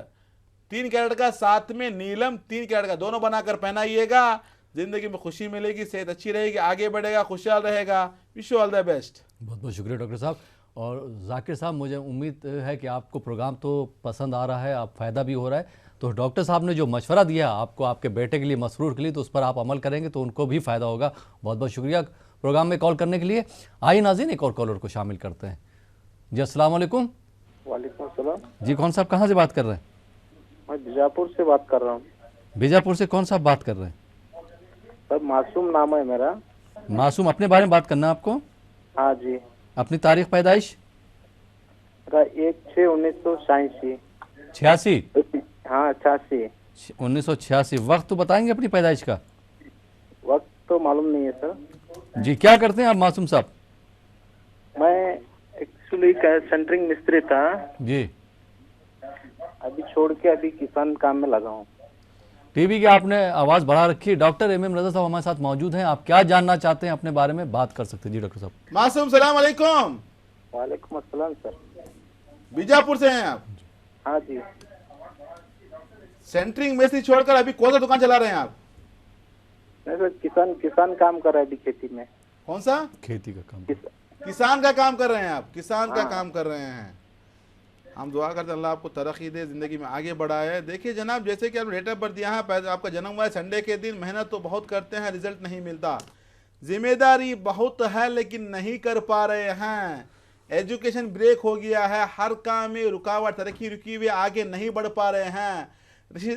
E: 3 कैरेट का, साथ में नीलम 3 कैरेट का, दोनों बनाकर पहनाइएगा। जिंदगी में खुशी मिलेगी, सेहत अच्छी रहेगी, आगे बढ़ेगा, खुशहाल रहेगा। Wish you all the best.
D: बहुत बहुत शुक्रिया डॉक्टर साहब। और जाकिर साहब, मुझे उम्मीद है कि आपको प्रोग्राम तो पसंद आ रहा है, आप फ़ायदा भी हो रहा है। तो डॉक्टर साहब ने जो मशवरा दिया आपको, आपके बेटे के लिए, मसरूर के लिए, तो उस पर आप अमल करेंगे तो उनको भी फ़ायदा होगा। बहुत बहुत शुक्रिया प्रोग्राम में कॉल करने के लिए। आइए नाज़रीन, एक और कॉलर को शामिल करते हैं। जी अस्सलाम वालेकुम।
I: वालेकुम अस्सलाम।
D: जी कौन साहब, कहाँ से बात कर रहे हैं?
I: मैं बीजापुर से बात कर रहा हूँ।
D: बीजापुर से कौन साहब बात कर रहे हैं?
I: सर मासूम नाम है मेरा।
D: मासूम, अपने बारे में बात करना है आपको?
I: हाँ जी।
D: अपनी तारीख पैदाइश?
I: 1/6/1986।
D: 86?
I: हाँ 86।
D: 1986। वक्त तो बताएंगे अपनी पैदाइश का?
I: वक्त तो मालूम नहीं है सर।
D: जी क्या करते हैं आप मासूम साहब?
I: मैं एक्चुअली सेंटरिंग मिस्त्री था
D: जी।
I: अभी छोड़ के अभी किसान काम में लगा हूँ।
D: टीवी की आपने आवाज़ बढ़ा रखी है। डॉक्टर MM रजा साहब हमारे साथ मौजूद हैं, आप क्या जानना चाहते हैं अपने बारे में, बात कर सकते हैं। जी डॉक्टर साहब।
E: मासूम सलाम अलैकुम।
I: वालेकुम अस्सलाम सर।
E: बीजापुर से हैं आप?
I: हाँ जी।
E: सेंटरिंग मिस्त्री छोड़कर अभी कौन सा दुकान चला रहे हैं आप?
I: नहीं सर, किसान काम कर रहा है अभी खेती में।
E: कौन सा?
D: खेती का काम।
E: किसान का काम कर रहे हैं आप? किसान का काम कर रहे हैं। हम दुआ करते हैं अल्लाह आपको तरक्की दे, ज़िंदगी में आगे बढ़ाए। देखिए जनाब, जैसे कि आपने डेट ऑफ बर्थ दिया है, आपका जन्म हुआ है संडे के दिन, मेहनत तो बहुत करते हैं, रिजल्ट नहीं मिलता, जिम्मेदारी बहुत है लेकिन नहीं कर पा रहे हैं, एजुकेशन ब्रेक हो गया है, हर काम में रुकावट, तरक्की रुकी हुई, आगे नहीं बढ़ पा रहे हैं,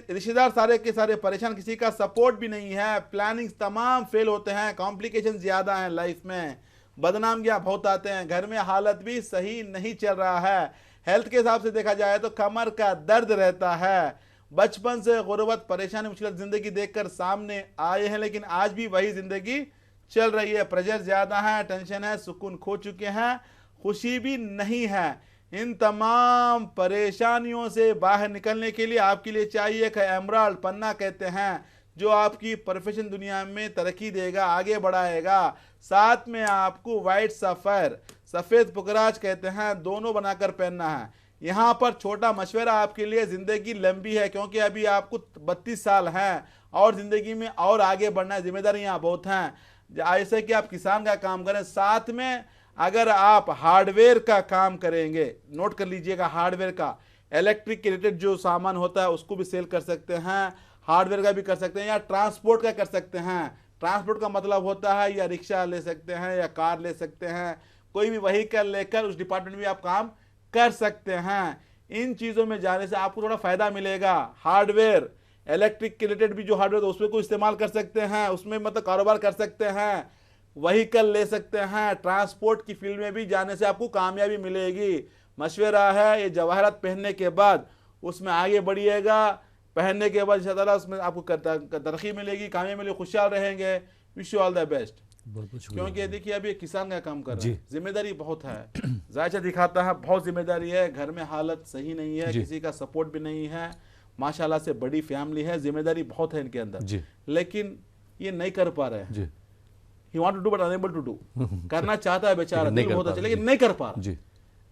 E: रिश्तेदार सारे के सारे परेशान, किसी का सपोर्ट भी नहीं है, प्लानिंग तमाम फेल होते हैं, कॉम्प्लिकेशन ज़्यादा हैं लाइफ में, बदनामियाँ बहुत आते हैं, घर में हालत भी सही नहीं चल रहा है, हेल्थ के हिसाब से देखा जाए तो कमर का दर्द रहता है, बचपन से गुर्बत, परेशानी, मुश्किल ज़िंदगी देखकर सामने आए हैं, लेकिन आज भी वही ज़िंदगी चल रही है, प्रेशर ज़्यादा है, टेंशन है, सुकून खो चुके हैं, खुशी भी नहीं है। इन तमाम परेशानियों से बाहर निकलने के लिए आपके लिए चाहिए कि एमराल्ड पन्ना कहते हैं, जो आपकी प्रोफेशन दुनिया में तरक्की देगा, आगे बढ़ाएगा। साथ में आपको वाइट सफ़र, सफ़ेद पुकराज कहते हैं, दोनों बनाकर पहनना है। यहाँ पर छोटा मशवरा आपके लिए, ज़िंदगी लंबी है क्योंकि अभी आपको 32 साल हैं और ज़िंदगी में और आगे बढ़ना है, जिम्मेदारियाँ बहुत हैं। ऐसे कि आप किसान का काम करें, साथ में अगर आप हार्डवेयर का काम करेंगे, नोट कर लीजिएगा, हार्डवेयर का, इलेक्ट्रिक के रिलेटेड जो सामान होता है उसको भी सेल कर सकते हैं, हार्डवेयर का भी कर सकते हैं, या ट्रांसपोर्ट का कर सकते हैं। ट्रांसपोर्ट का मतलब होता है या रिक्शा ले सकते हैं या कार ले सकते हैं, कोई भी व्हीकल लेकर उस डिपार्टमेंट में आप काम कर सकते हैं। इन चीज़ों में जाने से आपको थोड़ा फ़ायदा मिलेगा। हार्डवेयर, इलेक्ट्रिक के रिलेटेड भी जो हार्डवेयर उसमें को इस्तेमाल कर सकते हैं, उसमें मतलब कारोबार कर सकते हैं, व्हीकल ले सकते हैं, ट्रांसपोर्ट की फील्ड में भी जाने से आपको कामयाबी मिलेगी। मशवरा है ये जवाहरात पहनने के बाद उसमें आगे बढ़िएगा, पहनने के बाद इंशाअल्लाह उसमें आपको तरक्की मिलेगी, कामयाबी मिलेगी, खुशहाल रहेंगे। Wish you all the best.
D: बहुत बहुत शुक्रिया।
E: क्योंकि देखिए अभी किसान का काम कर रहा
D: जी।
E: है, जिम्मेदारी बहुत है, जायचा दिखाता है, बहुत जिम्मेदारी है, घर में हालत सही नहीं है,
D: जी।
E: किसी का सपोर्ट भी नहीं है, माशाल्लाह से बड़ी फैमिली है, जिम्मेदारी बहुत है इनके अंदर,
D: जी।
E: लेकिन ये नहीं कर पा रहे हैं।
D: जी
E: he want to do but unable to do, करना चाहता है बेचारा,
D: नहीं
E: दिल
D: कर
E: बहुत
D: पा
E: अच्छा,
D: रहा,
E: लेकिन
D: जी।
E: नहीं कर पा रहा।
D: जी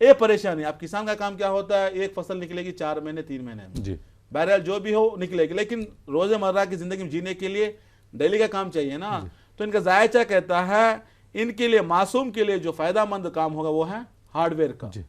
E: ये परेशानी। अब किसान का काम क्या होता है, एक फसल निकलेगी 4 महीने 3 महीने में,
D: जी
E: बहरहाल जो भी हो निकलेगी, लेकिन रोजमर्रा की जिंदगी में जीने के लिए डेली का काम चाहिए ना। तो इनका जायचा कहता है इनके लिए, मासूम के लिए जो फायदामंद काम होगा वो है हार्डवेयर का,
D: जी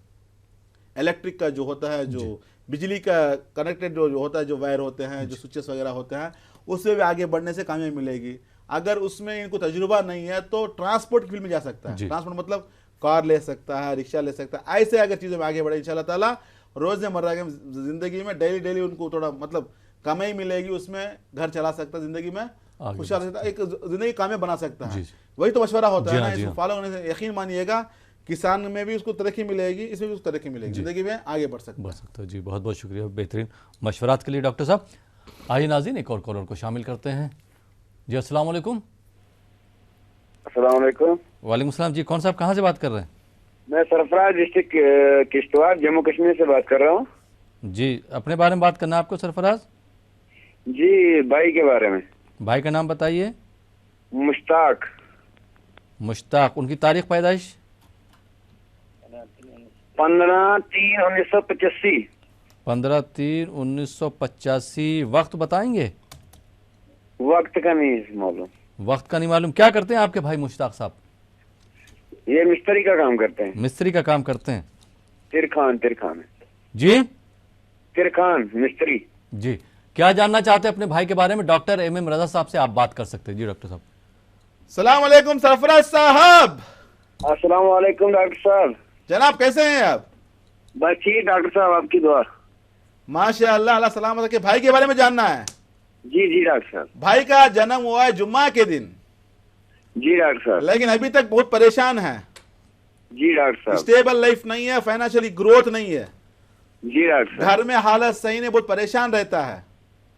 E: इलेक्ट्रिक का जो होता है, जो बिजली का कनेक्टेड जो होता है, जो वायर होते हैं, जो स्विचेस वगैरह होते हैं, उससे भी आगे बढ़ने से कामयाबी मिलेगी। अगर उसमें इनको तजुर्बा नहीं है तो ट्रांसपोर्ट की फील्ड में जा सकता है।
D: जी।
E: ट्रांसपोर्ट मतलब कार ले सकता है, रिक्शा ले सकता है, ऐसे अगर चीज़ों में आगे बढ़े इंशाल्लाह ताला रोज़मर्रा की जिंदगी में डेली उनको थोड़ा मतलब कमाई मिलेगी, उसमें घर चला सकता है, जिंदगी में
D: आगे
E: खुशहाल रहता है, एक जिंदगी कामयाब बना सकता है।
D: जी, जी।
E: वही तो मशवरा होता
D: जी
E: है
D: हाँ,
E: ना,
D: जी
E: इसको
D: हाँ।
E: फॉलो होने से यकीन मानिएगा किसान में भी उसको तरक्की मिलेगी, इसमें भी उसको तरक्की मिलेगी, जिंदगी में आगे बढ़ सकता
D: बढ़
E: है।
D: सकता है। जी बहुत बहुत शुक्रिया बेहतरीन मशवरात के लिए डॉक्टर साहब। आइए नाज़रीन एक और कॉलर को शामिल करते हैं। जी अस्सलाम वालेकुम।
H: अस्सलाम वालेकुम।
D: वालेकुम सलाम। जी कौन साहब कहाँ से बात कर रहे हैं?
H: मैं सरफराज डिस्ट्रिक्ट किश्तवाड़ जम्मू कश्मीर से बात कर रहा हूँ।
D: जी अपने बारे में बात करना है आपको सरफराज?
H: जी भाई के बारे में।
D: भाई का नाम बताइए।
H: मुश्ताक।
D: मुश्ताक। उनकी तारीख पैदाइश?
H: 15/3/1985।
D: 15/3/1985। वक्त बताएंगे?
H: वक्त का नहीं मालूम।
D: वक्त का नहीं मालूम। क्या करते हैं आपके भाई मुश्ताक साहब?
H: ये मिस्त्री का काम करते हैं।
D: मिस्त्री का काम करते हैं।
H: तिरखान
D: जी
H: तिरखान मिस्त्री।
D: जी क्या जानना चाहते हैं अपने भाई के बारे में? डॉक्टर एम रजा साहब से आप बात कर सकते हैं। जी डॉक्टर साहब।
E: सलाम अलैकुम सरफराज साहब।
H: अस्सलाम वालेकुम डॉक्टर साहब।
E: जनाब कैसे हैं आप?
H: बस ठीक डॉक्टर साहब, आपकी दुआ।
E: माशाअल्लाह, अल्लाह सलामत रखे। भाई के बारे में जानना है?
H: जी डॉक्टर साहब।
E: भाई का जन्म हुआ है जुम्मा के दिन।
H: जी डॉक्टर साहब।
E: लेकिन अभी तक बहुत परेशान है।
H: जी डॉक्टर साहब।
E: स्टेबल लाइफ नहीं है, फाइनेंशियली ग्रोथ नहीं है,
H: जी डॉक्टर साहब।
E: घर में हालत सही नहीं, बहुत परेशान रहता है,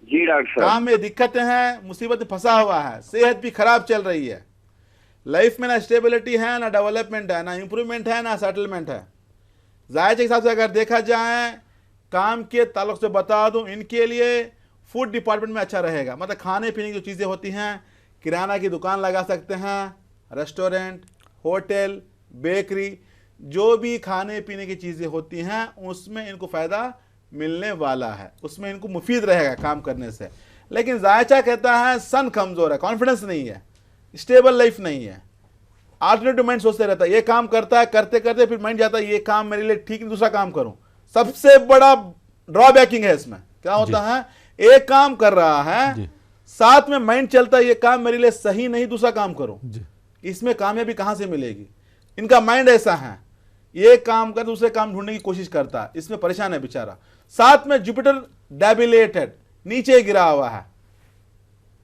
H: जी डॉक्टर साहब।
E: काम में दिक्कतें हैं, मुसीबत में फंसा हुआ है, सेहत भी खराब चल रही है, लाइफ में ना स्टेबिलिटी है, ना डेवलपमेंट है, ना इंप्रूवमेंट है, ना सेटलमेंट है। जायज़ के हिसाब से अगर देखा जाए, काम के ताल्लुक से बता दूं, इनके लिए फूड डिपार्टमेंट में अच्छा रहेगा। मतलब खाने पीने की जो चीज़ें होती हैं, किराना की दुकान लगा सकते हैं, रेस्टोरेंट, होटल, बेकरी, जो भी खाने पीने की चीज़ें होती हैं उसमें इनको फ़ायदा मिलने वाला है, उसमें इनको मुफीद रहेगा काम करने से। लेकिन जायचा कहता है सन कमज़ोर है, कॉन्फिडेंस नहीं है, स्टेबल लाइफ नहीं है, आल्टरनेटिव माइंड सोचते रहता है। ये काम करता है, करते करते फिर माइंड जाता है ये काम मेरे लिए ठीक नहीं, दूसरा काम करूं। सबसे बड़ा ड्रॉबैकिंग है इसमें। क्या होता है, एक काम कर रहा है, साथ में माइंड चलता है ये काम मेरे लिए सही नहीं, दूसरा काम करूं। इसमें कामयाबी कहां से मिलेगी? इनका माइंड ऐसा है, ये काम कर दूसरे काम ढूंढने की कोशिश करता है, इसमें परेशान है बेचारा। साथ में जुपिटर डेबिलेटेड, नीचे गिरा हुआ है,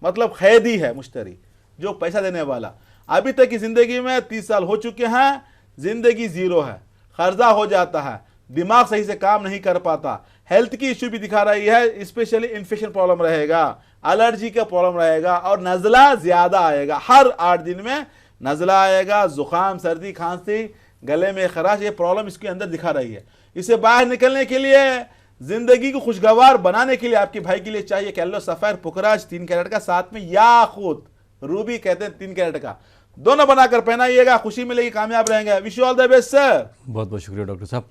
E: मतलब खैदी है मुश्तरी, जो पैसा देने वाला। अभी तक की जिंदगी में 30 साल हो चुके हैं, जिंदगी जीरो है, कर्जा हो जाता है, दिमाग सही से काम नहीं कर पाता, हेल्थ की इश्यू भी दिखा रही है, स्पेशली इन्फेक्शन प्रॉब्लम रहेगा, एलर्जी का प्रॉब्लम रहेगा और नज़ला ज्यादा आएगा। हर 8 दिन में नज़ला आएगा, जुकाम, सर्दी, खांसी, गले में खराश, ये प्रॉब्लम इसके अंदर दिखा रही है। इसे बाहर निकलने के लिए, जिंदगी को खुशगवार बनाने के लिए आपके भाई के लिए चाहिए कैलो सफेद पुखराज 3 कैरेट का, साथ में याकूत रूबी कहते हैं 3 कैरेट का, दोनों बनाकर पहनाइएगा, खुशी मिलेगी, कामयाब रहेंगे। Wish you all the best sir.
D: बहुत बहुत शुक्रिया डॉक्टर साहब।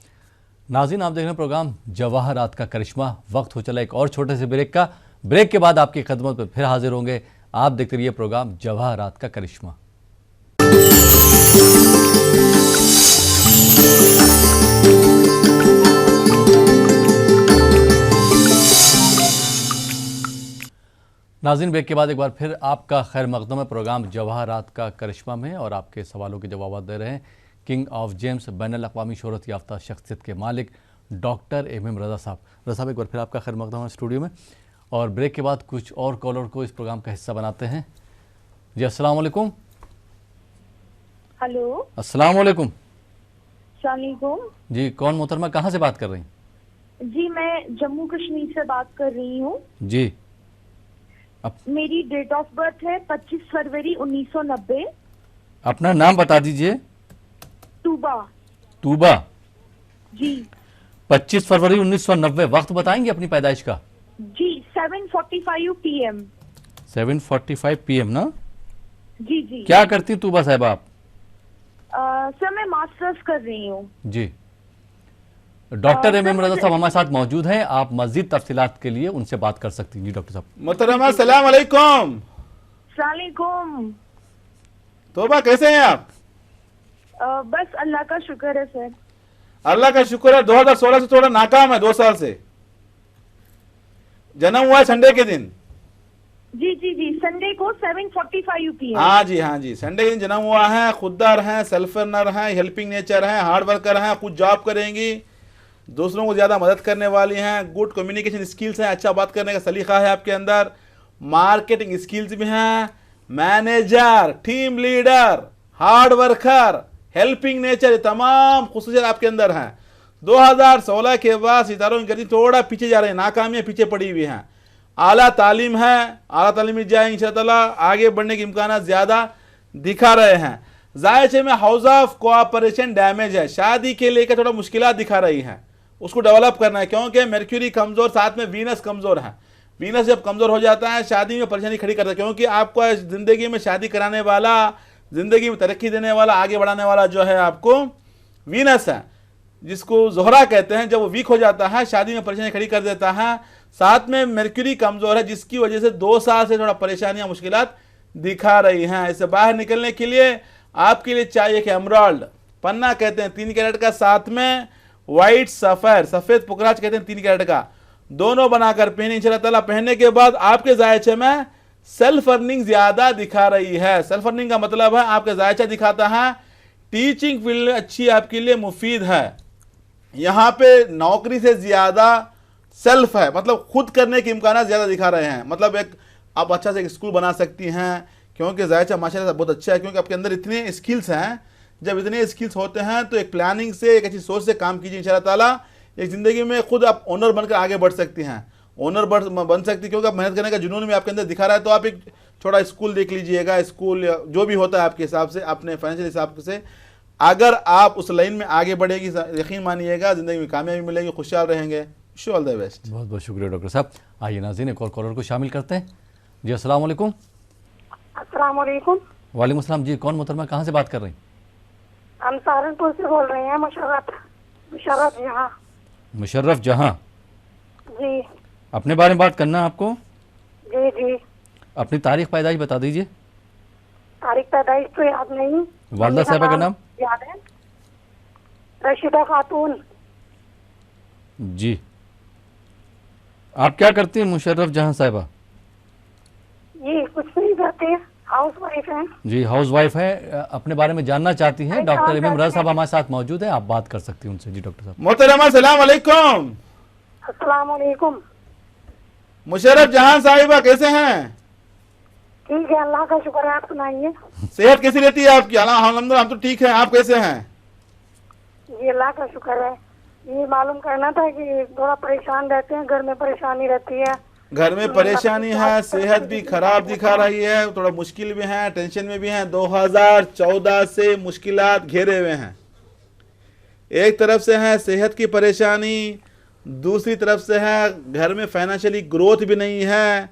D: नाज़रीन आप देख रहे हैं प्रोग्राम जवाहरात का करिश्मा। वक्त हो चला एक और छोटे से ब्रेक का। ब्रेक के बाद आपकी खदमत पर फिर हाजिर होंगे। आप देखते रहिए प्रोग्राम जवाहरात का करिश्मा। नाज़रीन ब्रेक के बाद एक बार फिर आपका खैर मकदम है प्रोग्राम जवाहरात का करिश्मा में, और आपके सवालों के जवाब दे रहे हैं किंग ऑफ जेम्स बैनुल-अक़वामी शोहरत याफ्ता शख्सियत के मालिक डॉक्टर एम रज़ा साहब। रज़ा साहब एक बार फिर आपका खैर मकदम है स्टूडियो में, और ब्रेक के बाद कुछ और कॉलर को इस प्रोग्राम का हिस्सा बनाते हैं। जी अस्सलाम वालेकुम।
J: हेलो।
D: अस्सलाम वालेकुम।
J: अस्सलाम वालेकुम।
D: जी कौन मोहतरमा, कहाँ से बात कर रही हैं?
J: जी मैं जम्मू कश्मीर से बात कर रही हूँ।
D: जी
J: मेरी डेट ऑफ बर्थ है 25 फरवरी 1990।
D: अपना नाम बता दीजिए।
J: तूबा।
D: तूबा
J: जी
D: 25 फरवरी 1990। वक्त बताएंगे अपनी पैदाइश का?
J: जी 7:45 PM।
D: 7:45 PM ना?
J: जी जी।
D: क्या करती तूबा साहिबा आप?
J: सर मैं मास्टर्स कर रही हूँ।
D: जी, डॉक्टर एम रजा साहब हमारे साथ मौजूद हैं। आप मजीद तफसीलात के लिए उनसे बात कर सकती हैं। जी डॉक्टर साहब।
E: मोहतरमा सलाम अलैकुम।
J: सलाम।
E: तोबा कैसे हैं आप?
J: बस अल्लाह का शुक्र है सर।
E: अल्लाह का शुक्र है। 2016 से थोड़ा नाकाम है, 2 साल से। जन्म हुआ है संडे के दिन।
J: जी जी जी संडे को 7:45 PM।
E: हाँ जी, संडे के दिन जन्म हुआ है। खुददार हैं, सेल्फ अर्नर हैं, हेल्पिंग नेचर हैं, हार्ड वर्कर हैं, कुछ जॉब करेंगी, दूसरों को ज्यादा मदद करने वाली हैं, गुड कम्युनिकेशन स्किल्स हैं, अच्छा बात करने का सलीका है आपके अंदर, मार्केटिंग स्किल्स भी हैं, manager, team leader, hard worker, helping nature, ये तमाम खुसूसियत आपके अंदर हैं। 2016 के बाद सितारों की गति थोड़ा पीछे जा रही है, नाकामियां पीछे पड़ी हुई हैं। आला तालीम है, आला तालीम में जाएंगे इंशाअल्लाह, आगे बढ़ने के इम्कान ज्यादा दिखा रहे हैं। जायचे में हाउस ऑफ कोऑपरेशन डैमेज है, शादी के लेकर थोड़ा मुश्किलात दिखा रही हैं, उसको डेवलप करना है, क्योंकि मर्क्यूरी कमजोर, साथ में वीनस कमजोर है। वीनस जब कमजोर हो जाता है शादी में परेशानी खड़ी करता है, क्योंकि आपको जिंदगी में शादी कराने वाला, जिंदगी में तरक्की देने वाला, आगे बढ़ाने वाला जो है आपको वीनस है, जिसको जोहरा कहते हैं। जब वो वीक हो जाता है शादी में परेशानी खड़ी कर देता है। साथ में मर्क्यूरी कमजोर है, जिसकी वजह से 2 साल से थोड़ा परेशानियां, मुश्किलात दिखा रही हैं। इससे बाहर निकलने के लिए आपके लिए चाहिए कि एमराल्ड पन्ना कहते हैं 3 कैरेट का, साथ में व्हाइट सफेद, सफेद पुखराज कहते हैं 3 कैरेट का, दोनों बनाकर पहने इंशाअल्लाह ताला। पहनने के बाद आपके जायचे में सेल्फ अर्निंग ज्यादा दिखा रही है। सेल्फ अर्निंग का मतलब है आपके जायचा दिखाता है टीचिंग फील्ड अच्छी आपके लिए मुफीद है। यहाँ पे नौकरी से ज्यादा सेल्फ है, मतलब खुद करने के इम्कान ज्यादा दिखा रहे हैं। मतलब एक आप अच्छा से एक स्कूल बना सकती हैं, क्योंकि जायचा माशाल्लाह बहुत अच्छा है, क्योंकि आपके अंदर इतने स्किल्स हैं। जब इतने स्किल्स होते हैं तो एक प्लानिंग से, एक अच्छी सोच से काम कीजिए, इंशाअल्लाह ताला एक जिंदगी में खुद आप ओनर बनकर आगे बढ़ सकती हैं, ओनर बन सकती, क्योंकि आप मेहनत करने का जुनून में आपके अंदर दिखा रहा है। तो आप एक छोटा स्कूल देख लीजिएगा, स्कूल जो भी होता है आपके हिसाब से, अपने फाइनेंशियल हिसाब से, अगर आप उस लाइन में आगे बढ़ेगी, यकीन मानिएगा जिंदगी में कामयाबी मिलेगी, खुशहाल रहेंगे। Wish you all the best.
D: बहुत बहुत शुक्रिया डॉक्टर साहब। आइए नाज़रीन एक और कॉलर को शामिल करते हैं। जी अस्सलाम वालेकुम।
J: अस्सलाम वालेकुम।
D: वालेकुम अस्सलाम। जी कौन मोहतरमा, कहाँ से बात कर रही हैं?
J: हम सहारनपुर से बोल रहे हैं। मुशर्रफ जहां।
D: मुशर्रफ जहां
J: जी।
D: अपने बारे में बात करना है आपको?
J: जी जी।
D: अपनी तारीख पैदाइश बता दीजिए।
J: तारीख पैदाइश तो याद नहीं।
D: वालदा साहबा का नाम
J: याद है? रशीदा खातून।
D: जी। आप क्या करती हैं मुशर्रफ जहां साहिबा?
J: ये कुछ नहीं करते, हाउस वाइफ है।
D: जी हाउस वाइफ है, अपने बारे में जानना चाहती हैं। डॉक्टर एम रजा साहब हमारे साथ मौजूद है, आप बात कर सकती हैं उनसे। जी डॉक्टर साहब।
E: मोहतरमा सलाम अलैकुम।
J: अस्सलाम वालेकुम।
E: मुशर्रफ जहां साहिबा कैसे हैं?
J: ठीक है, अल्लाह का शुक्र है। आप सुनाइए,
E: सेहत कैसी रहती है आपकी? अल्हम्दुलिल्लाह हम तो ठीक हैं, आप कैसे हैं?
J: जी अल्लाह का शुक्र है। ये मालूम करना था कि थोड़ा परेशान रहते हैं, घर में परेशानी रहती है।
E: घर में परेशानी है, सेहत भी खराब दिखा रही है, थोड़ा मुश्किल भी है, टेंशन में भी है। 2014 से मुश्किलात घेरे हुए हैं। एक तरफ से है सेहत की परेशानी, दूसरी तरफ से है घर में फाइनेंशियली ग्रोथ भी नहीं है,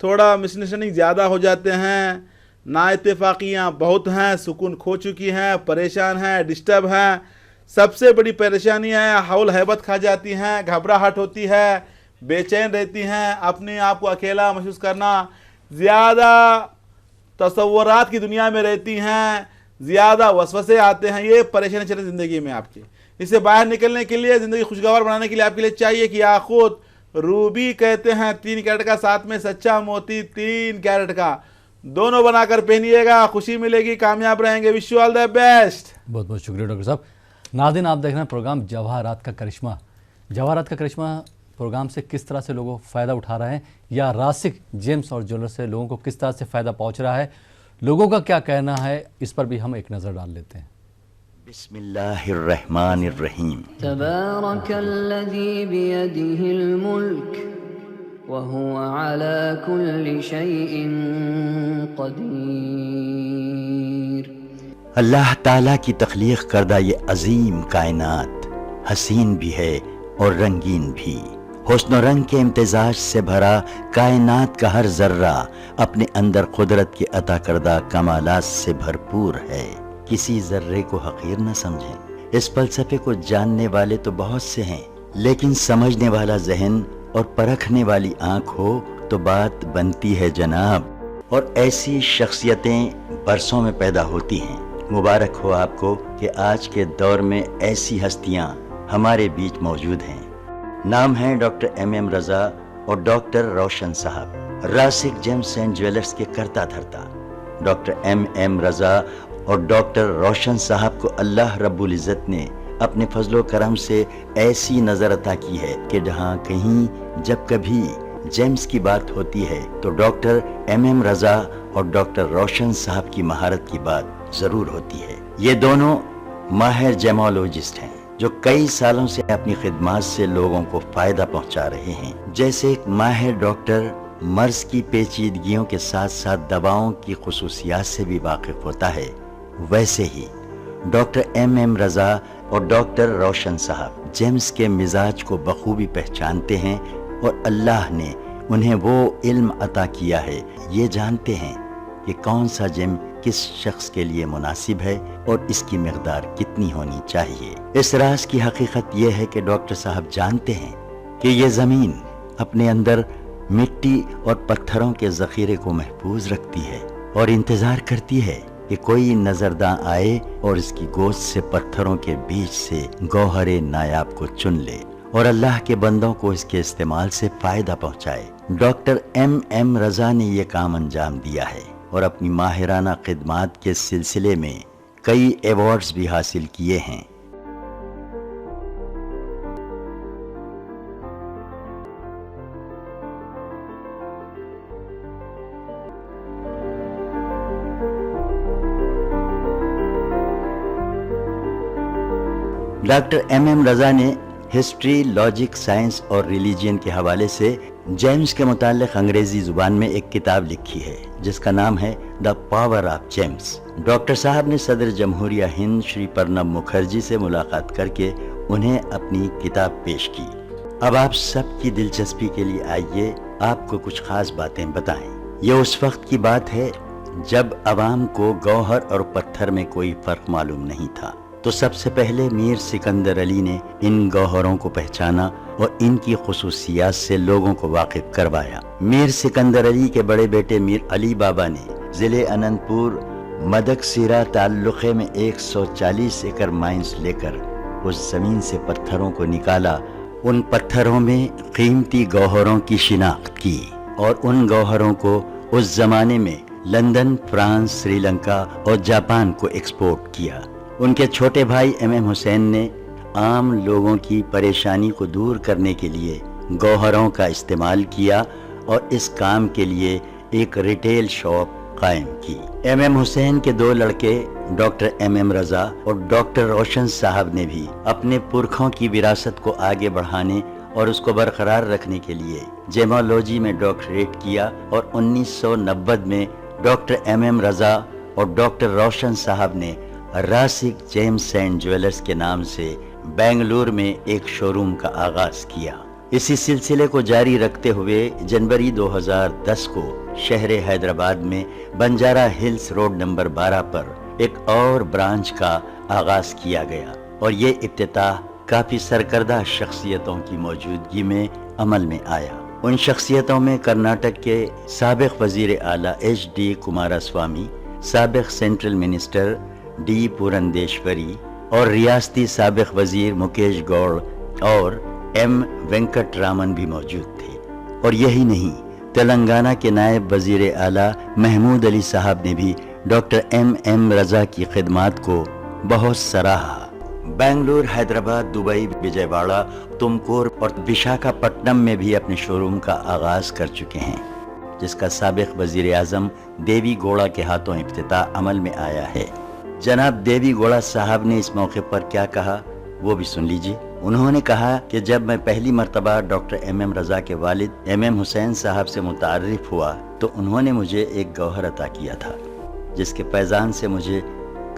E: थोड़ा मिसअंडरस्टैंडिंग ज़्यादा हो जाते हैं, ना इत्तेफाकियाँ बहुत हैं, सुकून खो चुकी हैं, परेशान हैं, डिस्टर्ब हैं। सबसे बड़ी परेशानी है हौल हैबत खा जाती हैं, घबराहट होती है, बेचैन रहती हैं, अपने आप को अकेला महसूस करना, ज़्यादा तसव्वुरात की दुनिया में रहती हैं, ज़्यादा वसवसे आते हैं। ये परेशानी चल रही ज़िंदगी में आपकी। इससे बाहर निकलने के लिए, ज़िंदगी खुशगवार बनाने के लिए आपके लिए चाहिए कि याकूत, रूबी कहते हैं 3 कैरेट का, साथ में सच्चा मोती 3 कैरेट का, दोनों बनाकर पहनिएगा, खुशी मिलेगी, कामयाब रहेंगे। Wish you all the best.
D: बहुत बहुत शुक्रिया डॉक्टर साहब। नाज़रीन आप देख रहे हैं प्रोग्राम जवाहरात का करिश्मा। जवाहरात का करिश्मा प्रोग्राम से किस तरह से लोगों फ़ायदा उठा रहे हैं, या रासिक जेम्स और ज्वेलर से लोगों को किस तरह से फ़ायदा पहुंच रहा है, लोगों का क्या कहना है, इस पर भी हम एक नज़र डाल लेते हैं।
K: बिस्मिल्लाहिर्रहमानिर्रहीम।
B: तबारकल्लज़ी बियदिहिल मुल्क
K: वहुव अला कुल्लि शैइन क़दीर।
L: अल्लाह ताला की तख्लीक करदा ये अजीम कायनात हसीन भी है और रंगीन भी। हुस्न रंग के इम्तिजाज से भरा कायनात का हर जर्रा अपने अंदर कुदरत की अता करदा कमालात से भरपूर है। किसी जर्रे को हकीर न समझें। इस फलसफे को जानने वाले तो बहुत से हैं, लेकिन समझने वाला जहन और परखने वाली आंख हो तो बात बनती है जनाब। और ऐसी शख्सियतें बरसों में पैदा होती हैं। मुबारक हो आपको कि आज के दौर में ऐसी हस्तियां हमारे बीच मौजूद हैं। नाम है डॉक्टर MM रजा और डॉक्टर रोशन साहब, रासिक जेम्स एंड ज्वेलर्स के करता धरता। डॉक्टर MM रजा और डॉक्टर रोशन साहब को अल्लाह रब्बुल इज़्ज़त ने अपने फजलो करम से ऐसी नजर अता की है कि जहाँ कहीं जब कभी जेम्स की बात होती है तो डॉक्टर MM रजा और डॉक्टर रोशन साहब की महारत की बात जरूर होती है। ये दोनों माहिर जेमोलॉजिस्ट हैं जो कई सालों से अपनी खिदमत से लोगों को फायदा पहुंचा रहे हैं। जैसे एक माहिर डॉक्टर मर्ज की पेचीदगियों के साथ साथ दवाओं की खुसूसियात से भी वाकिफ होता है, वैसे ही डॉक्टर MM रजा और डॉक्टर रोशन साहब जेम्स के मिजाज को बखूबी पहचानते हैं और अल्लाह ने उन्हें वो इल्म अता किया है, ये जानते हैं कि कौन सा जेम किस शख्स के लिए मुनासिब है और इसकी मिकदार कितनी होनी चाहिए। इस राज की हकीकत यह है कि डॉक्टर साहब जानते हैं कि ये ज़मीन अपने अंदर मिट्टी और पत्थरों के ज़ख़ीरे को महफूज रखती है और इंतज़ार करती है कि कोई नजरदां आए और इसकी गोश्त से पत्थरों के बीच से गौहरे नायाब को चुन ले और अल्लाह के बंदों को इसके इस्तेमाल से फायदा पहुंचाए। डॉक्टर MM रजा ने यह काम अंजाम दिया है और अपनी माहिराना खिदमात के सिलसिले में कई अवार्ड्स भी हासिल किए हैं। डॉक्टर MM रजा ने हिस्ट्री, लॉजिक, साइंस और रिलीजन के हवाले से जेम्स के मुताल्लिक अंग्रेजी जुबान में एक किताब लिखी है जिसका नाम है the power of James. Doctor साहब ने सदर जमहूरिया हिंद श्री प्रणब मुखर्जी से मुलाकात करके उन्हें अपनी किताब पेश की। अब आप सबकी दिलचस्पी के लिए आइए आपको कुछ खास बातें बताएं। ये उस वक्त की बात है जब अवाम को गौहर और पत्थर में कोई फर्क मालूम नहीं था, तो सबसे पहले मीर सिकंदर अली ने इन गौहरों को पहचाना और इनकी खुसूसियात से लोगों को वाकिफ करवाया। मीर सिकंदर अली के बड़े बेटे मीर अली बाबा ने जिले अनंतपुर मदकसीरा ताल्लुक़े में 140 एकड़ माइंस लेकर उस जमीन से पत्थरों को निकाला, उन पत्थरों में कीमती गौहरों की शिनाख्त की और उन गौहरों को उस जमाने में लंदन, फ्रांस, श्रीलंका और जापान को एक्सपोर्ट किया। उनके छोटे भाई MM हुसैन ने आम लोगों की परेशानी को दूर करने के लिए गौहरों का इस्तेमाल किया और इस काम के लिए एक रिटेल शॉप कायम की। MM हुसैन के दो लड़के डॉक्टर MM रजा और डॉक्टर रोशन साहब ने भी अपने पुरखों की विरासत को आगे बढ़ाने और उसको बरकरार रखने के लिए जेमोलॉजी में डॉक्टरेट किया और 1990 में डॉक्टर MM रजा और डॉक्टर रोशन साहब ने रासिक जेम्स एंड ज्वेलर्स के नाम से बेंगलुरु में एक शोरूम का आगाज किया। इसी सिलसिले को जारी रखते हुए जनवरी 2010 को शहर हैदराबाद में बंजारा हिल्स रोड नंबर 12 पर एक और ब्रांच का आगाज किया गया और ये इफ्तिताह काफी सरकर्दा शख्सियतों की मौजूदगी में अमल में आया। उन शख्सियतों में कर्नाटक के साबिक वजीर आला HD कुमारस्वामी, साबिक सेंट्रल मिनिस्टर D पुरंदेश्वरी और रियासती साबिक वजीर मुकेश गौड़ और M वेंकटरामन भी मौजूद थे। और यही नहीं, तेलंगाना के नायब वजीर आला महमूद अली साहब ने भी डॉक्टर MM रजा की खिदमात को बहुत सराहा। बेंगलुरु, हैदराबाद, दुबई, विजयवाड़ा, तुमकुर और विशाखापट्टनम में भी अपने शोरूम का आगाज कर चुके हैं, जिसका साबिक वजीर आजम देवी गौड़ा के हाथों इफ्तिताह अमल में आया है। जनाब देवी गौड़ा साहब ने इस मौके पर क्या कहा वो भी सुन लीजिए। उन्होंने कहा कि जब मैं पहली मर्तबा डॉक्टर MM रज़ा के वालिद MM हुसैन साहब से मुतारिफ हुआ तो उन्होंने मुझे एक गौहर अता किया था, जिसके पैजान से मुझे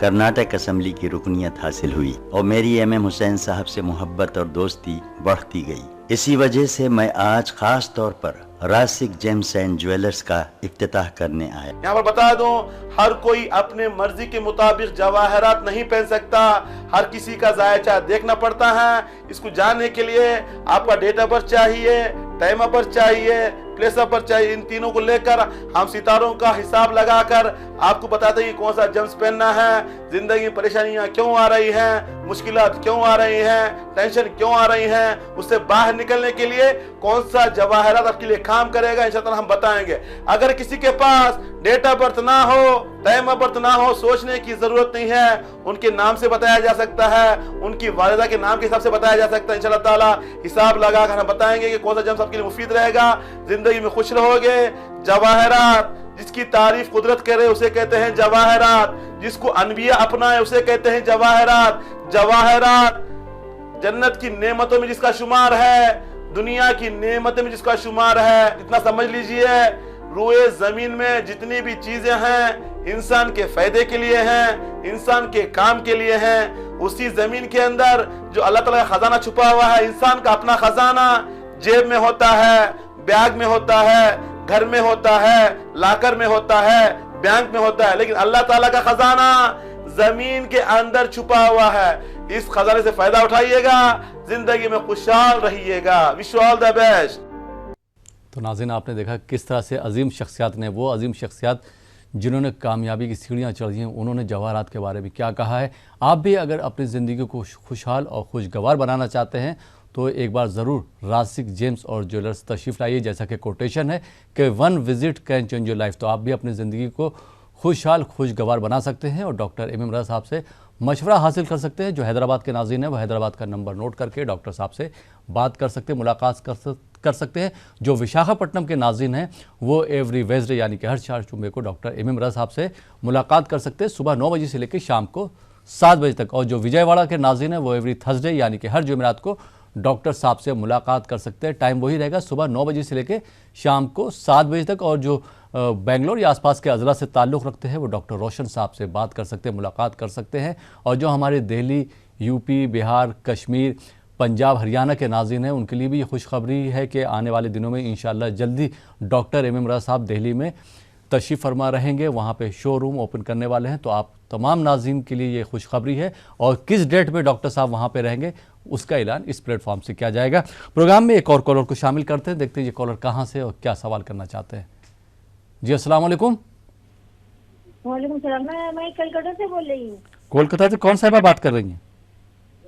L: कर्नाटक असम्बली की रुकनियत हासिल हुई और मेरी MM हुसैन साहब से मोहब्बत और दोस्ती बढ़ती गई। इसी वजह से मैं आज खास तौर पर रासिक जेम्स एंड ज्वेलर्स का इफ्तिताह करने आया।
E: यहाँ पर बता दूं, हर कोई अपने मर्जी के मुताबिक जवाहरात नहीं पहन सकता, हर किसी का जायचा देखना पड़ता है। इसको जानने के लिए आपका डेट ऑफ बर्थ चाहिए, टाइम ऑफ बर्थ चाहिए, प्लेस ऑफ बर्थ चाहिए। इन तीनों को लेकर हम सितारों का हिसाब लगाकर आपको बताते हैं कि कौन सा जेम्स पहनना है, जिंदगी में परेशानियां क्यों आ रही हैं, मुश्किलात क्यों आ रही हैं, टेंशन क्यों आ रही हैं, उससे बाहर निकलने के लिए कौन सा जवाहरात आपके लिए काम करेगा, इंशाअल्लाह हम बताएंगे। अगर किसी के पास डेट ऑफ बर्थ ना हो, टाइम ऑफ बर्थ ना हो, सोचने की जरूरत नहीं है, उनके नाम से बताया जा सकता है, उनकी वालिदा के नाम के हिसाब से बताया जा सकता है। इंशाअल्लाह ताला हिसाब लगाकर हम बताएंगे कि कौन सा जेम्स आपके लिए मुफीद रहेगा, जिंदगी में खुश रहोगे। जवाहरात जिसकी तारीफ कुदरत करे उसे कहते हैं जवाहरात, जिसको अनबिया अपनाए उसे कहते हैं जवाहरात। जवाहरात जन्नत की नेमतों में जिसका शुमार है, दुनिया की नेमतों में जिसका शुमार है। इतना समझ लीजिए, रूए जमीन में जितनी भी चीजें हैं इंसान के फायदे के लिए हैं, इंसान के काम के लिए हैं। उसी जमीन के अंदर जो अल्लाह ताला का खजाना छुपा हुआ है, इंसान का अपना खजाना जेब में होता है, बैग में होता है, घर में होता है, लाकर में होता है, बैंक में होता है, लेकिन अल्लाह ताला का खजाना जमीन के अंदर छुपा हुआ है। इस खजाने से फायदा उठाइएगा, जिंदगी में खुशहाल रहिएगा। Wish you all the best.
D: तो नाज़रीन, आपने देखा किस तरह से अजीम शख्सियात ने, वो अजीम शख्सियात जिन्होंने कामयाबी की सीढ़ियाँ चढ़ी हैं, उन्होंने जवाहरात के बारे में क्या कहा है। आप भी अगर अपनी ज़िंदगी को खुशहाल और खुशगवार बनाना चाहते हैं तो एक बार ज़रूर रासिक जेम्स और ज्वेलर्स तशरीफ़ लाइए। जैसा कि कोटेशन है कि 1 visit can change your life, तो आप भी अपनी ज़िंदगी को खुशहाल खुशगवार बना सकते हैं और डॉक्टर MM रज़ा साहब से मशवरा हासिल कर सकते हैं। जो हैदराबाद के नाज़रीन है वो हैदराबाद का नंबर नोट करके डॉक्टर साहब से बात कर सकते हैं, मुलाकात कर सकते हैं। जो विशाखापट्टनम के नाज़रीन हैं वो एवरी वेजडे यानी कि हर 4 जुम्मे को डॉक्टर MM रज़ा साहब से मुलाकात कर सकते हैं, सुबह 9 बजे से लेकर शाम को 7 बजे तक। और जो विजयवाड़ा के नाज़रीन हैं वो एवरी थर्सडे यानी कि हर जुमेरात को डॉक्टर साहब से मुलाकात कर सकते हैं। टाइम वही रहेगा, सुबह 9 बजे से लेकर शाम को 7 बजे तक। और जो बेंगलोर या आसपास के अजला से ताल्लुक़ रखते हैं वो डॉक्टर रोशन साहब से बात कर सकते हैं, मुलाकात कर सकते हैं। और जो हमारे दिल्ली, यूपी, बिहार, कश्मीर, पंजाब, हरियाणा के नाज़रीन हैं उनके लिए भी ये खुशखबरी है कि आने वाले दिनों में इंशाअल्लाह जल्दी डॉक्टर MM रज़ा साहब दिल्ली में तशरीफ़ फरमा रहेंगे, वहाँ पे शोरूम ओपन करने वाले हैं। तो आप तमाम नाज़रीन के लिए ये खुशखबरी है। और किस डेट पे डॉक्टर साहब वहाँ पे रहेंगे उसका ऐलान इस प्लेटफॉर्म से किया जाएगा। प्रोग्राम में एक और कॉलर को शामिल करते हैं, देखते हैं ये कॉलर कहाँ से और क्या सवाल करना चाहते हैं। जी अस्सलाम वालेकुम।
J: वालेकुम सलाम। मैं कलकत्ता से बोल रही हूँ।
D: कोलकाता से कौन साहिबा बात कर रही हैं?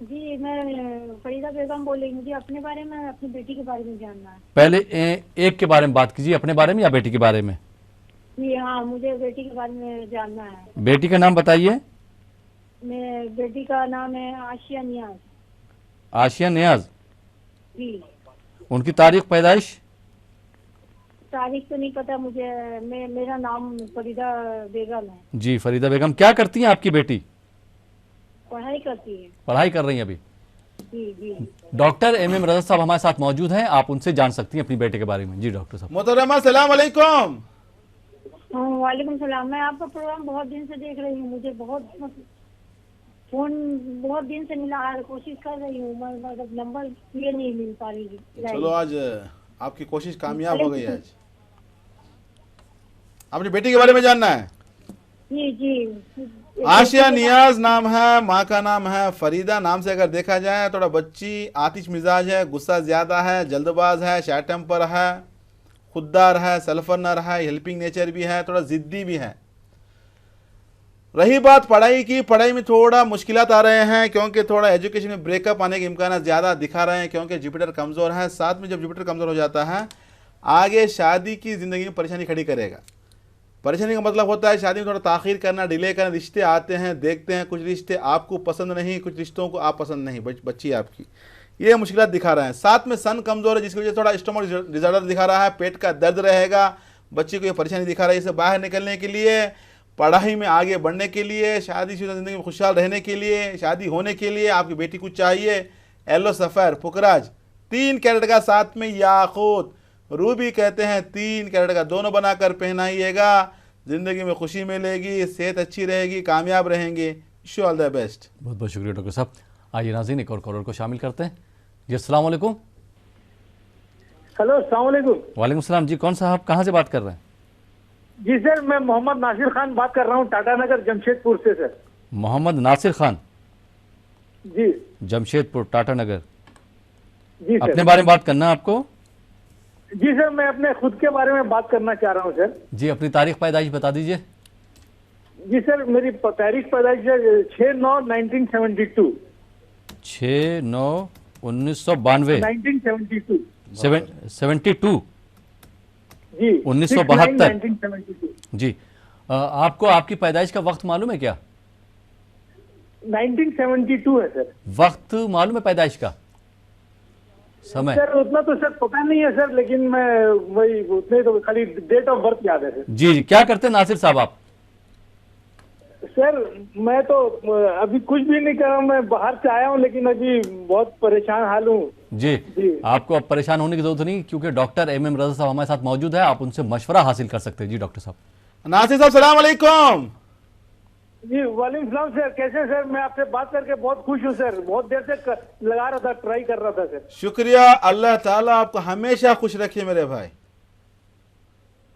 J: जी मैं फरीदा बेगम बोल रही हूँ। मुझे अपने बारे में, अपनी बेटी के बारे में जानना है।
D: पहले एक के बारे में बात कीजिए, अपने बारे में या बेटी के बारे में?
J: जी हाँ, मुझे बेटी के बारे में जानना है।
D: बेटी का नाम बताइए।
J: बेटी का नाम है आशिया नियाज।
D: आशिया नियाज
J: जी।
D: उनकी तारीख पैदाइश?
J: तारीख तो नहीं पता मुझे। मेरा नाम फरीदा बेगम है।
D: जी फरीदा बेगम, क्या करती हैं आपकी बेटी?
J: पढ़ाई करती है।
D: पढ़ाई कर रही हैं अभी?
J: जी जी।
D: डॉक्टर MM रज़ा साहब हमारे साथ मौजूद हैं, आप उनसे जान सकती हैं अपनी बेटे के बारे में। जी डॉक्टर साहब।
E: मोहतरमा सलाम अलैकुम।
J: वालेकुम सलाम। मैं आपका प्रोग्राम बहुत दिन से देख रही हूँ। मुझे फोन बहुत दिन से मिला है, कोशिश कर रही हूँ, मतलब नंबर ये नहीं मिल पा रही।
E: चलो आज आपकी कोशिश कामयाब हो गई। आज अपनी बेटी के बारे में जानना है?
J: जी जी।
E: आशिया नियाज नाम है, माँ का नाम है फरीदा। नाम से अगर देखा जाए थोड़ा बच्ची आतिश मिजाज है, गुस्सा ज्यादा है, जल्दबाज है, शार्ट टेम्पर है, खुददार है, सल्फनर है, हेल्पिंग नेचर भी है, थोड़ा जिद्दी भी है। रही बात पढ़ाई की, पढ़ाई में थोड़ा मुश्किलात आ रहे हैं क्योंकि थोड़ा एजुकेशन में ब्रेकअप आने के इम्कान ज़्यादा दिखा रहे हैं क्योंकि जुपिटर कमज़ोर है। साथ में जब जुपिटर कमज़ोर हो जाता है आगे शादी की ज़िंदगी में परेशानी खड़ी करेगा। परेशानी का मतलब होता है शादी में थोड़ा ताख़ीर करना, डिले करना। रिश्ते आते हैं, देखते हैं, कुछ रिश्ते आपको पसंद नहीं, कुछ रिश्तों को आप पसंद नहीं, बच्ची आपकी, ये मुश्किलात दिखा रहे हैं। साथ में सन कमज़ोर है जिसकी वजह से थोड़ा स्टमक डिसऑर्डर दिखा रहा है, पेट का दर्द रहेगा, बच्ची को ये परेशानी दिखा रहा है। इससे बाहर निकलने के लिए, पढ़ाई में आगे बढ़ने के लिए, शादीशुदा ज़िंदगी में खुशहाल रहने के लिए, शादी होने के लिए आपकी बेटी को चाहिए येलो सफ़र, पुखराज 3 कैरेट का, साथ में याकूत, रूबी कहते हैं 3 कैरेट का, दोनों बनाकर पहनाइएगा। ज़िंदगी में खुशी मिलेगी, सेहत अच्छी रहेगी, कामयाब रहेंगे। Wish you all the best.
D: बहुत बहुत शुक्रिया डॉक्टर साहब। आइए नाज़रीन एक और कॉलर को शामिल करते हैं। जी अस्सलाम वालेकुम।
M: हेलो अस्सलाम वालेकुम।
D: वालेकुम सलाम जी, कौन साहब कहाँ से बात कर रहे हैं?
M: जी सर, मैं मोहम्मद नासिर खान बात कर रहा हूँ, टाटा नगर जमशेदपुर से सर।
D: मोहम्मद नासिर खान
M: जी,
D: जमशेदपुर टाटा नगर।
M: जी सर।
D: अपने बारे में बात करना है आपको?
M: जी सर, मैं अपने खुद के बारे में बात करना चाह रहा हूँ सर।
D: जी अपनी तारीख पैदाइश बता दीजिए।
M: जी सर, मेरी तारीख पैदाइश है 6/9/1972।
D: 6/9/1992।
M: 1972।
D: 72
M: जी
D: 1972।
M: 1972।
D: जी आपको आपकी पैदाइश का वक्त मालूम है क्या?
M: 1972 है सर।
D: वक्त मालूम है पैदाइश का समय?
M: सर उतना तो सर पता नहीं है सर, लेकिन मैं वही उतने तो खाली डेट ऑफ बर्थ याद है सर।
D: जी क्या करते हैं नासिर साहब आप?
M: सर मैं तो अभी कुछ भी नहीं कर रहा हूँ, मैं बाहर से आया हूँ, लेकिन अभी बहुत परेशान हाल हूँ।
D: जी आपको अब परेशान होने की जरूरत नहीं, क्योंकि डॉक्टर MM रजा साहब हमारे साथ मौजूद है, आप उनसे मशवरा हासिल कर सकते हैं। जी डॉक्टर साहब।
E: नासिर साहब सलाम अलैकुम।
M: जी वालेकुम सलाम सर, कैसे सर? मैं आपसे बात करके बहुत खुश हूँ सर, बहुत देर से लगा रहा था, ट्राई कर रहा था सर।
E: शुक्रिया, अल्लाह ताला आपको हमेशा खुश रखे मेरे भाई,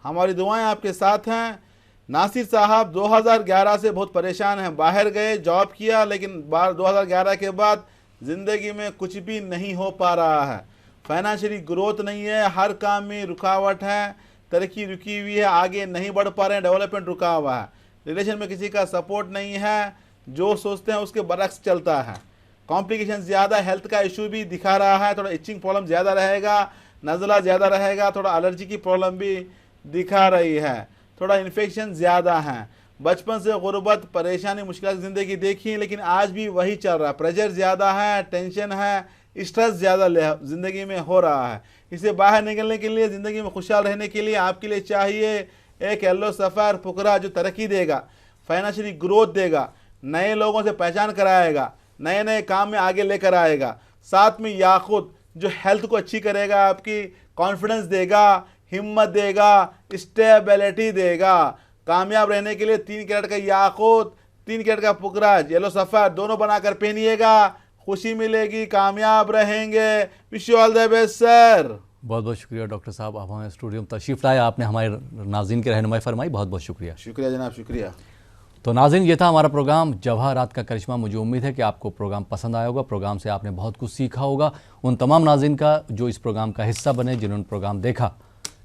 E: हमारी दुआएं आपके साथ हैं। नासिर साहब 2011 से बहुत परेशान हैं, बाहर गए, जॉब किया, लेकिन 2011 के बाद ज़िंदगी में कुछ भी नहीं हो पा रहा है। फाइनेंशियली ग्रोथ नहीं है, हर काम में रुकावट है, तरक्की रुकी हुई है, आगे नहीं बढ़ पा रहे हैं, डेवलपमेंट रुका हुआ है, रिलेशन में किसी का सपोर्ट नहीं है, जो सोचते हैं उसके बरक्स चलता है, कॉम्प्लिकेशन ज़्यादा, हेल्थ का इशू भी दिखा रहा है, थोड़ा इचिंग प्रॉब्लम ज़्यादा रहेगा, नज़ला ज़्यादा रहेगा, थोड़ा एलर्जी की प्रॉब्लम भी दिखा रही है, थोड़ा इन्फेक्शन ज़्यादा है। बचपन से गुर्बत, परेशानी, मुश्किल ज़िंदगी देखी, लेकिन आज भी वही चल रहा है, प्रेशर ज़्यादा है, टेंशन है, स्ट्रेस ज़्यादा ज़िंदगी में हो रहा है। इसे बाहर निकलने के लिए, ज़िंदगी में खुशहाल रहने के लिए आपके लिए चाहिए एक येलो सफ़र पुकरा, जो तरक्की देगा, फाइनेंशियली ग्रोथ देगा, नए लोगों से पहचान कराएगा, नए नए काम में आगे लेकर आएगा। साथ में याकूत जो हेल्थ को अच्छी करेगा, आपकी कॉन्फिडेंस देगा, हिम्मत देगा, स्टेबिलिटी देगा। कामयाब रहने के लिए 3 कैरेट का याकूत, 3 कैरेट का पुकराज, येलो सफ़र दोनों बनाकर पहनिएगा, खुशी मिलेगी, कामयाब रहेंगे। Wish you all the best sir.
D: बहुत बहुत शुक्रिया डॉक्टर साहब, आप हमारे स्टूडियो में तशरीफ़ लाए, आपने हमारे नाज़रीन की रहनुमाई फरमाई, बहुत बहुत शुक्रिया।
E: शुक्रिया जनाब, शुक्रिया।
D: तो नाज़रीन ये था हमारा प्रोग्राम जवाहरात का करिश्मा। मुझे उम्मीद है कि आपको प्रोग्राम पसंद आया होगा, प्रोग्राम से आपने बहुत कुछ सीखा होगा। उन तमाम नाज़रीन का जो इस प्रोग्राम का हिस्सा बने, जिन्होंने प्रोग्राम देखा।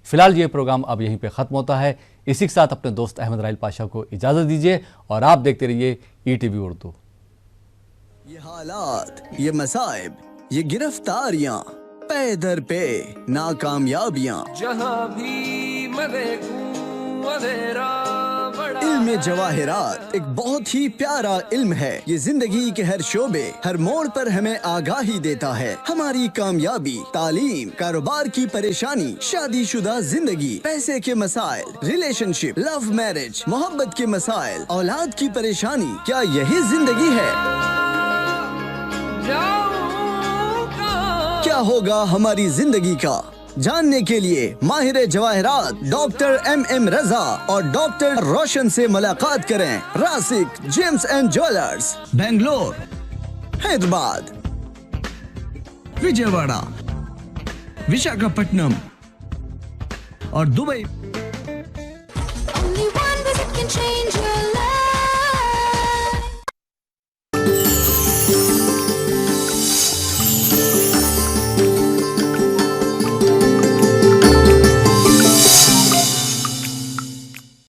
D: फ़िलहाल ये प्रोग्राम अब यहीं पे ख़त्म होता है। इसी के साथ अपने दोस्त अहमद राहिल पाशा को इजाज़त दीजिए और आप देखते रहिए ETV उर्दू।
A: ये हालात, ये मसाइब, ये गिरफ्तारियां, पे दर पे नाकामयाबियां,
B: जहाँ भी मैं देखूं अंधेरा बड़ा
A: इल्म जवाहिरात एक बहुत ही प्यारा इल्म है। ये जिंदगी के हर शोबे, हर मोड़ पर हमें आगाही देता है। हमारी कामयाबी, तालीम, कारोबार की परेशानी, शादीशुदा जिंदगी, पैसे के मसाइल, रिलेशनशिप, लव मैरिज, मोहब्बत के मसाइल, औलाद की परेशानी, क्या यही जिंदगी है? क्या होगा हमारी जिंदगी का? जानने के लिए माहिर जवाहिरात डॉक्टर MM रजा और डॉक्टर रोशन से मुलाकात करें। Rasik gems and jewellers, Bangalore, Hyderabad, Vijayawada, Visakhapatnam और दुबई।